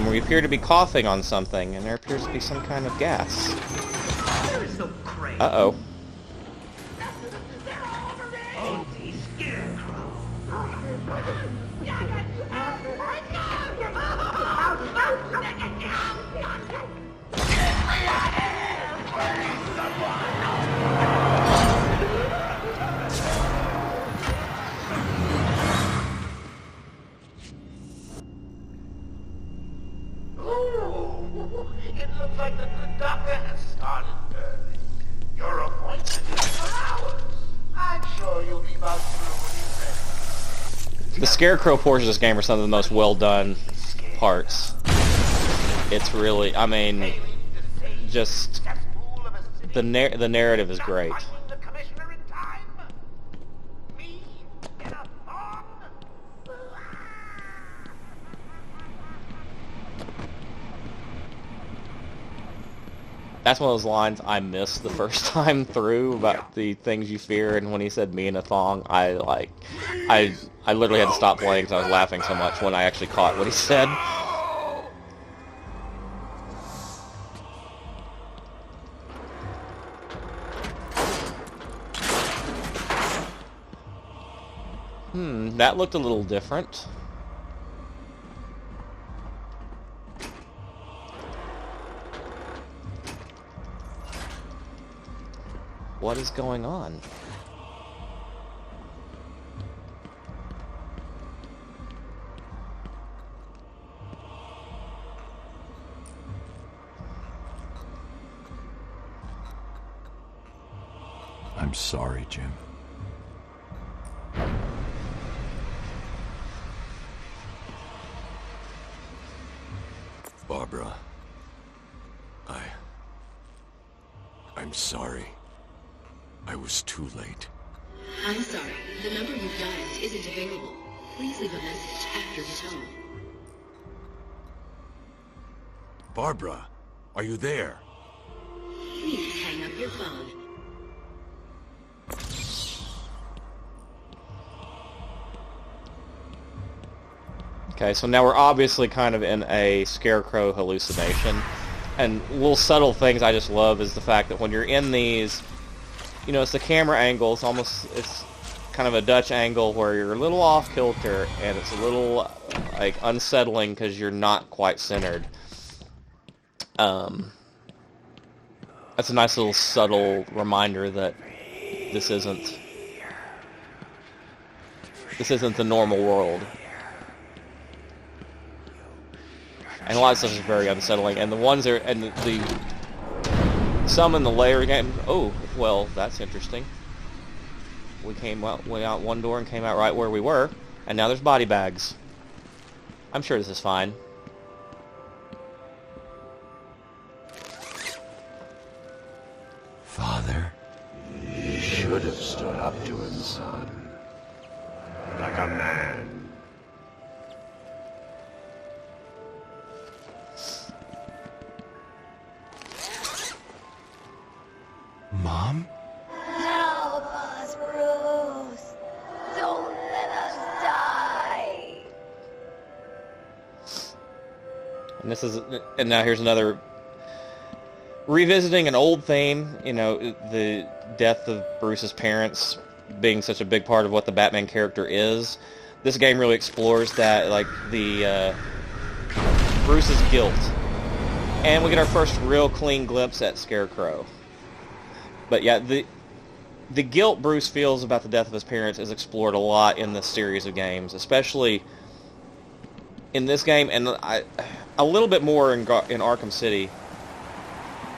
We appear to be coughing on something, and there appears to be some kind of gas. There is no crane. Uh-oh. Only Scarecrow. It looks like the doctor has started early. Your appointment is for hours. I'm sure you'll be about through when you're ready. The Scarecrow portions of this game are some of the most well done parts. It's really, I mean, just the narrative is great. That's one of those lines I missed the first time through about the things you fear, and when he said me in a thong, I literally had to stop playing because I was laughing so much when I actually caught what he said. That looked a little different. What is going on? I'm sorry, Jim. Barbara, I'm sorry. I was too late. I'm sorry. The number you've dialed isn't available. Please leave a message after the tone. Barbara, are you there? Please hang up your phone. Okay, so now we're obviously kind of in a Scarecrow hallucination. And little subtle things I just love is the fact that when you're in these, you know, it's the camera angle, it's kind of a Dutch angle where you're a little off kilter, and it's a little, like, unsettling because you're not quite centered. That's a nice little subtle reminder that this isn't the normal world. And a lot of stuff is very unsettling, and the ones that are, and the some in the layer game, oh, well, that's interesting. we went out one door and came out right where we were, and now there's body bags. I'm sure this is fine. Father, you should have stood up to him, son. Like a man. Mom? Help us, Bruce. Don't let us die. And now here's another revisiting an old theme, you know, the death of Bruce's parents being such a big part of what the Batman character is. This game really explores that, like, the Bruce's guilt. And we get our first real clean glimpse at Scarecrow. But yeah, the guilt Bruce feels about the death of his parents is explored a lot in this series of games, especially in this game, and a little bit more in Arkham City.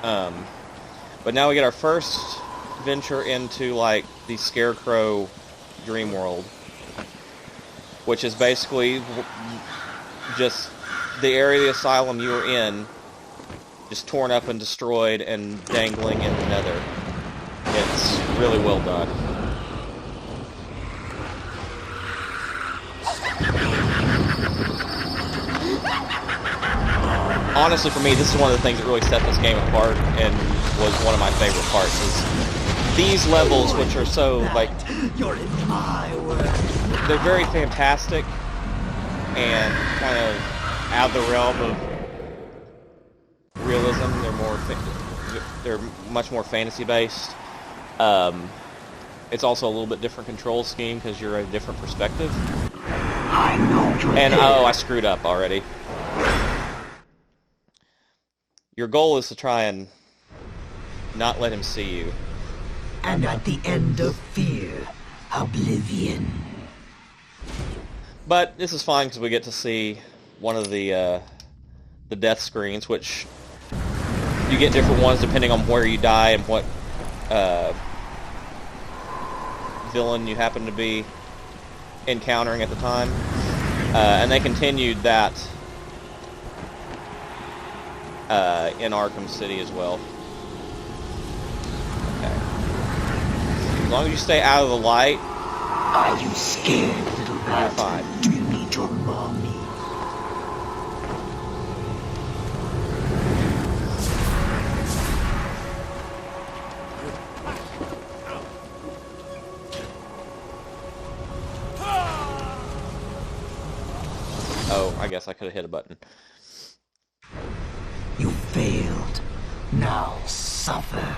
But now we get our first venture into, like, the Scarecrow dream world, which is basically just the area of the asylum you were in, just torn up and destroyed and dangling in the nether. It's really well done. Honestly, for me, this is one of the things that really set this game apart and was one of my favorite parts, is these levels, which are so, like, You're in my world. they're very fantastic and kind of out of the realm of realism. They're much more fantasy based. It's also a little bit different control scheme because you're a different perspective. I know you're And there. oh, I screwed up already. Your goal is to try and not let him see you. And at the end of fear, oblivion. But this is fine because we get to see one of the death screens, which you get different ones depending on where you die and what villain you happen to be encountering at the time. And they continued that in Arkham City as well. Okay. As long as you stay out of the light, Are you scared, little you're rat? fine. Do you need your mommy? Oh, I guess I could have hit a button. You failed. Now suffer.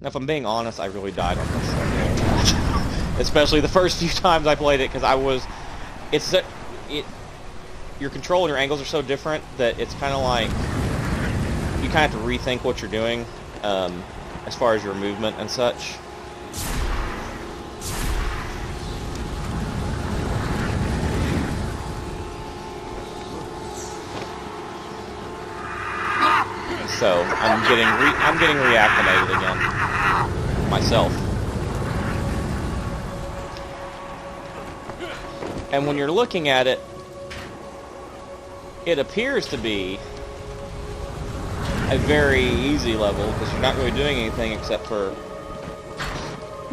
Now, if I'm being honest, I really died on this level. Especially the first few times I played it, because your control and your angles are so different that it's kind of like you kind of have to rethink what you're doing as far as your movement and such. So I'm getting reacclimated again myself. And when you're looking at it, it appears to be a very easy level because you're not really doing anything except for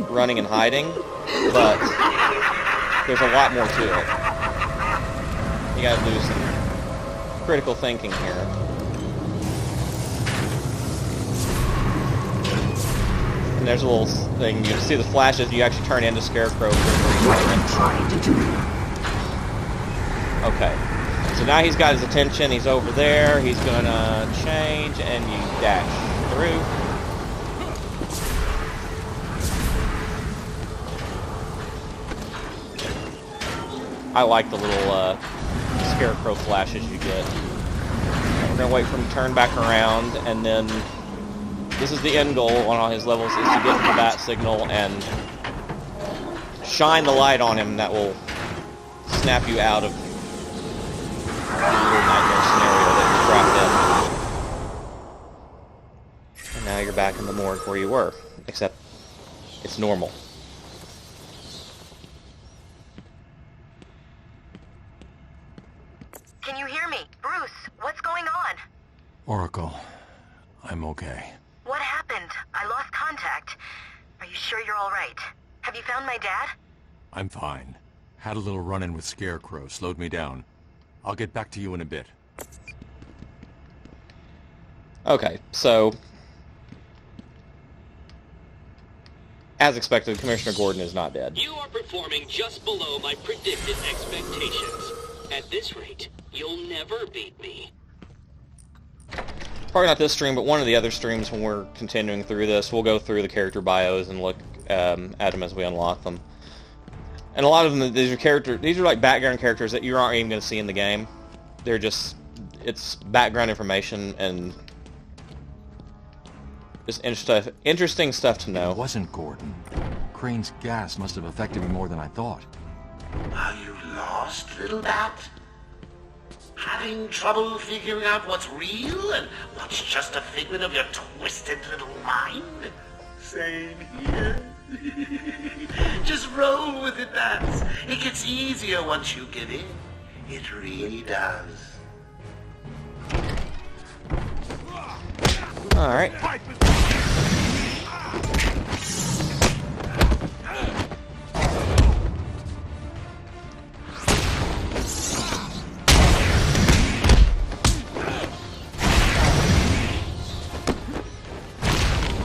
running and hiding, but there's a lot more to it. You gotta do some critical thinking here. And there's a little thing, you see the flashes, you actually turn into Scarecrow for a brief moment. Okay. So now he's got his attention, he's over there, he's gonna change, and you dash through. I like the little Scarecrow flashes you get. We're gonna wait for him to turn back around, and then this is the end goal on all his levels, is to get the bat signal and shine the light on him that will snap you out of the little nightmare scenario that you're trapped in. And now you're back in the morgue where you were, except it's normal. Can you hear me? Bruce, what's going on? Oracle, I'm okay. What happened? I lost contact. Are you sure you're all right? Have you found my dad? I'm fine. Had a little run-in with Scarecrow, slowed me down. I'll get back to you in a bit. Okay, so... as expected, Commissioner Gordon is not dead. You are performing just below my predicted expectations. At this rate, you'll never beat me. Probably not this stream, but one of the other streams when we're continuing through this, we'll go through the character bios and look at them as we unlock them. And a lot of them, these are like background characters that you aren't even going to see in the game. They're just, it's background information and just interesting stuff to know. It wasn't Gordon. Crane's gas must have affected me more than I thought. Are you lost, little bat? Having trouble figuring out what's real and what's just a figment of your twisted little mind? Same here. Just roll with it, Bats. It gets easier once you get in. It really does. Alright.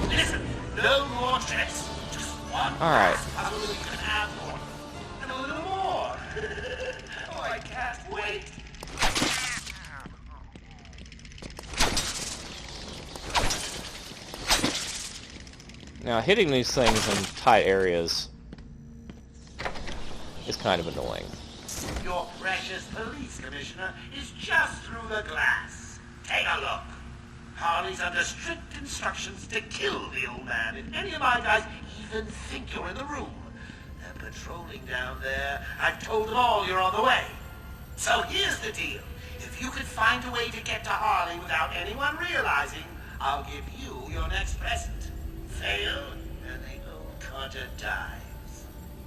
Listen, no more stress. Just one Alright. puzzle we can have more. And a little more. Oh, I can't wait. Now, hitting these things in tight areas is kind of annoying. Your precious police commissioner is just through the glass. Take a look. Harley's under strict instructions to kill the old man if any of my guys even think you're in the room. They're patrolling down there. I've told them all you're on the way. So here's the deal. If you could find a way to get to Harley without anyone realizing, I'll give you your next present. Fail, and the old Carter dies.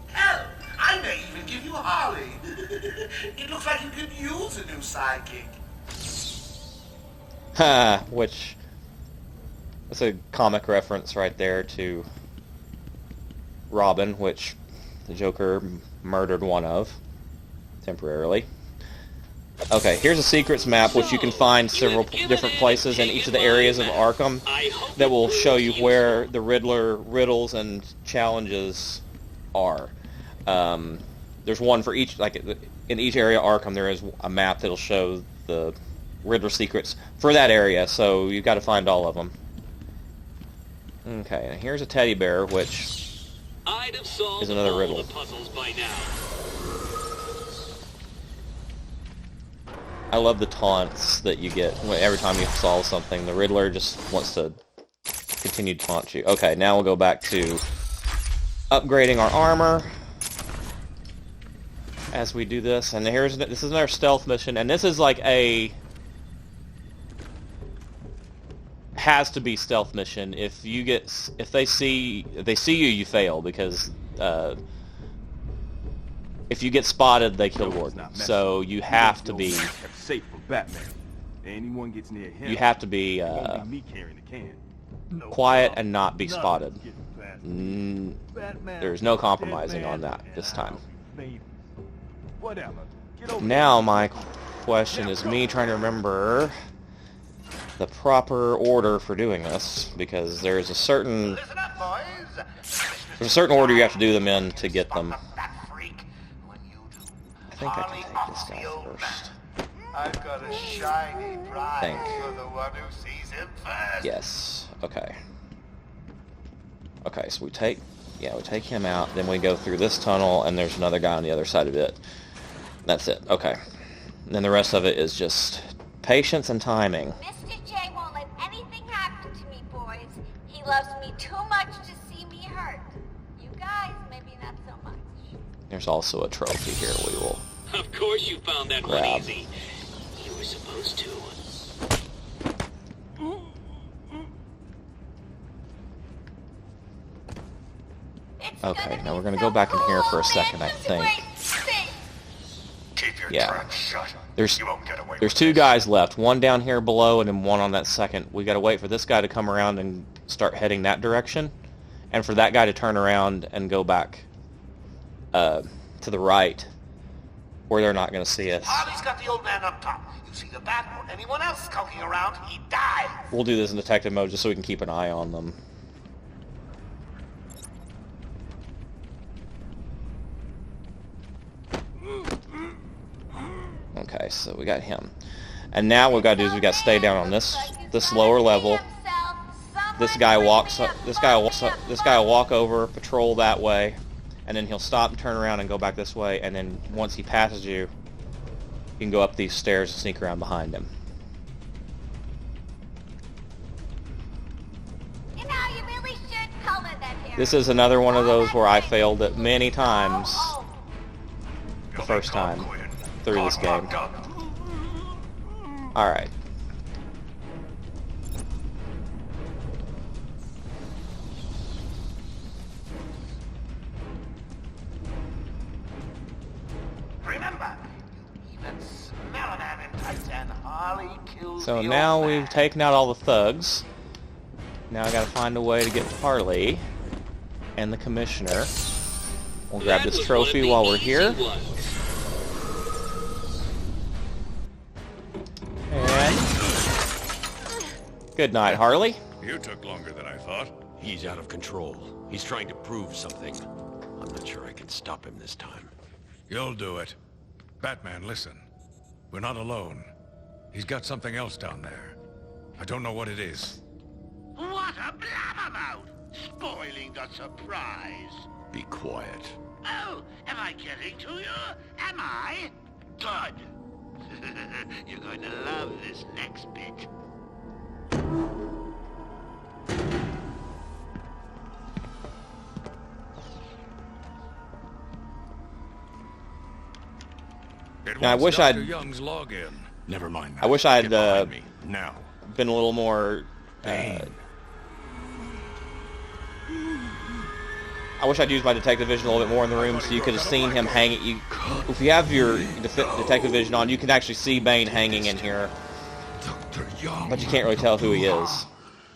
Hell, I may even give you Harley. It looks like you could use a new sidekick. Ha! Which... that's a comic reference right there to Robin, which the Joker murdered one of, temporarily. Okay, here's a secrets map which you can find several different places in each of the areas of Arkham that will show you where the Riddler riddles and challenges are. There's one for each, like in each area of Arkham there is a map that'll show the Riddler secrets for that area, so you've got to find all of them. Okay, and here's a teddy bear, which is another riddle. I love the taunts that you get every time you solve something. The Riddler just wants to continue to taunt you. Okay, now we'll go back to upgrading our armor as we do this. And this is another stealth mission, and this is like a has to be stealth mission. If they see you, you fail, because if you get spotted, they kill Gordon. So you have to be safe for Batman. Anyone gets near him, you have to be me carrying the can. quiet and not be spotted. There's no compromising on that this time. Whatever. Now my question is me trying to remember the proper order for doing this, because there's a certain order you have to do them in to get them. I think I can take this guy first. I've got a shiny prize for the one who sees him first. Yes. Okay. Okay, so we take him out, then we go through this tunnel, and there's another guy on the other side of it. That's it. Okay. And then the rest of it is just patience and timing. Mr. J won't let anything happen to me, boys. He loves me too much to see me hurt. You guys, maybe not so much. There's also a trophy here we will Of course you found that one grab. easy. You were supposed to. Okay, now we're gonna go back in here for a second, I think. Yeah. There's two guys left. One down here below and then one on that second. We gotta wait for this guy to come around and start heading that direction. And for that guy to turn around and go back to the right, or they're not gonna see us. Harley's got the old man up top. You see the bat or anyone else skulking around, he dies. We'll do this in detective mode just so we can keep an eye on them. Okay, so we got him. And now what we gotta do is we gotta stay down on this lower level. This guy will walk over, patrol that way, and then he'll stop and turn around and go back this way, and then once he passes you, you can go up these stairs and sneak around behind him. You know, you really should color them here. This is another one of those where I failed it many times the first time through this game. Alright. Remember, even smell a man in tights and Harley kills So the now old man. we've taken out all the thugs. Now I gotta find a way to get Harley and the commissioner. We'll grab this trophy while we're here. And good night, Harley. You took longer than I thought. He's out of control. He's trying to prove something. I'm not sure I can stop him this time. You'll do it. Batman, listen. We're not alone. He's got something else down there. I don't know what it is. What a blabbermouth! Spoiling the surprise. Be quiet. Oh, am I getting to you? Am I? Good. You're going to love this next bit. Now, I wish I'd. Young's login. Never mind. I wish I'd now been a little more. I wish I'd used my detective vision a little bit more in the room, so you could have seen him hanging. If you have your detective vision on, you can actually see Bane hanging in here, but you can't really tell who he is.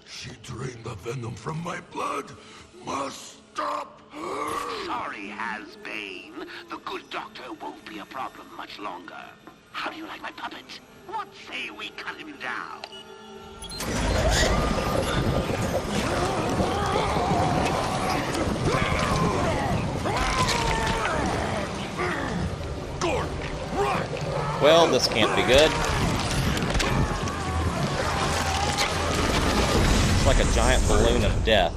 She drained the venom from my blood. Must stop her. Sorry, Has-Bane. The good doctor won't be a problem much longer. How do you like my puppet? What say we cut him down? Well, this can't be good. It's like a giant balloon of death.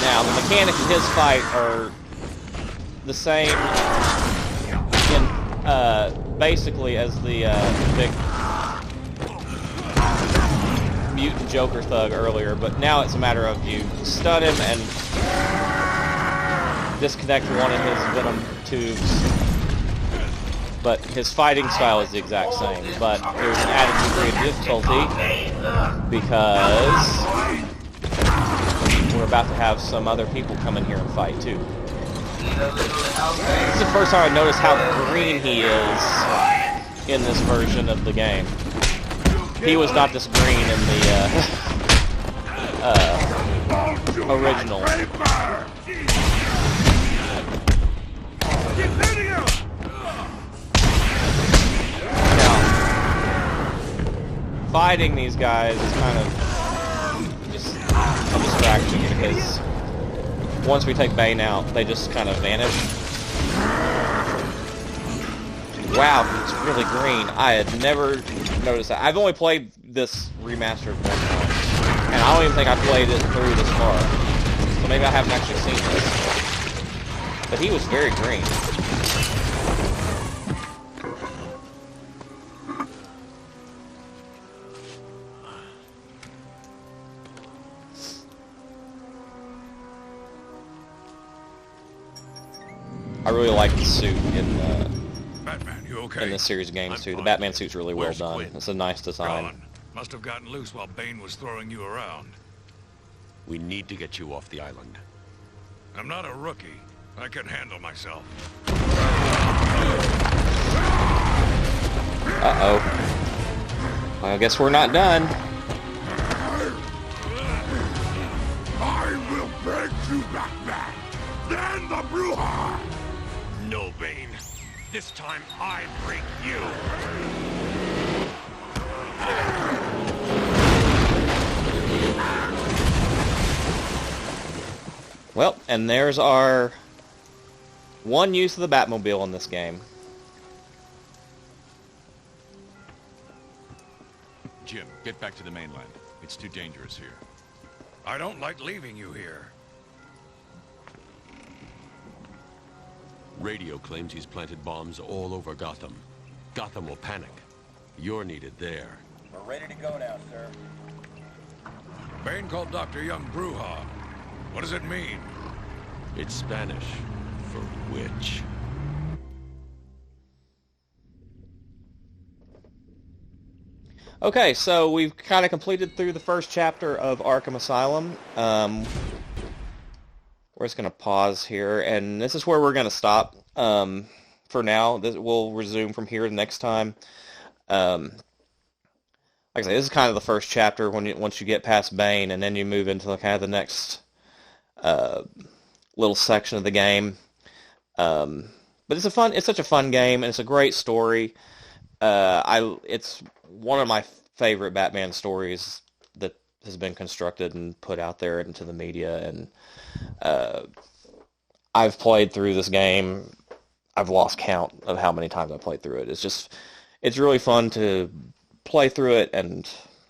Now, the mechanics of his fight are the same, basically, as the big mutant Joker thug earlier, but now it's a matter of you stun him and disconnect one of his venom tubes. But his fighting style is the exact same, but there's an added degree of difficulty because we're about to have some other people come in here and fight too. This is the first time I noticed how green he is in this version of the game. He was not this green in the original. Now, fighting these guys is kind of just a distraction because once we take Bane out, they just kind of vanish. Wow, it's really green. I had never noticed that. I've only played this remastered one time, and I don't even think I played it through this far. So maybe I haven't actually seen this. But he was very green. I really like the suit in Batman, you okay? in this series of games too. The Batman suit's really well done. It's a nice design. Gone. Must have gotten loose while Bane was throwing you around. We need to get you off the island. I'm not a rookie. I can handle myself. Uh-oh. Well, I guess we're not done. I will break you, Batman. Then the Bruja. No, Bane. This time I break you. Well, and there's our one use of the Batmobile in this game. Jim, get back to the mainland. It's too dangerous here. I don't like leaving you here. Radio claims he's planted bombs all over Gotham. Gotham will panic. You're needed there. We're ready to go now, sir. Bane called Dr. Young Bruja. What does it mean? It's Spanish for witch. Okay, so we've kind of completed through the first chapter of Arkham Asylum. We're just going to pause here, and this is where we're going to stop for now. We'll resume from here next time. Like I say, this is kind of the first chapter once you get past Bane, and then you move into kind of the next little section of the game. But it's such a fun game, and it's a great story. It's one of my favorite Batman stories that has been constructed and put out there into the media, and I've played through this game. I've lost count of how many times I played through it. It's really fun to play through it and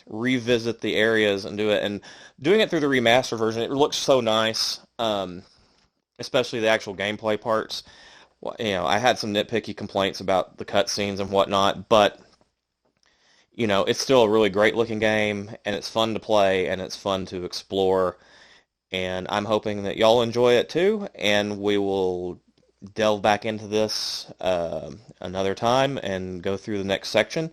revisit the areas and do it. And doing it through the remaster version, it looks so nice, especially the actual gameplay parts. I had some nitpicky complaints about the cutscenes and whatnot, but it's still a really great looking game, and it's fun to play, and it's fun to explore, and I'm hoping that y'all enjoy it too, and we will delve back into this another time and go through the next section.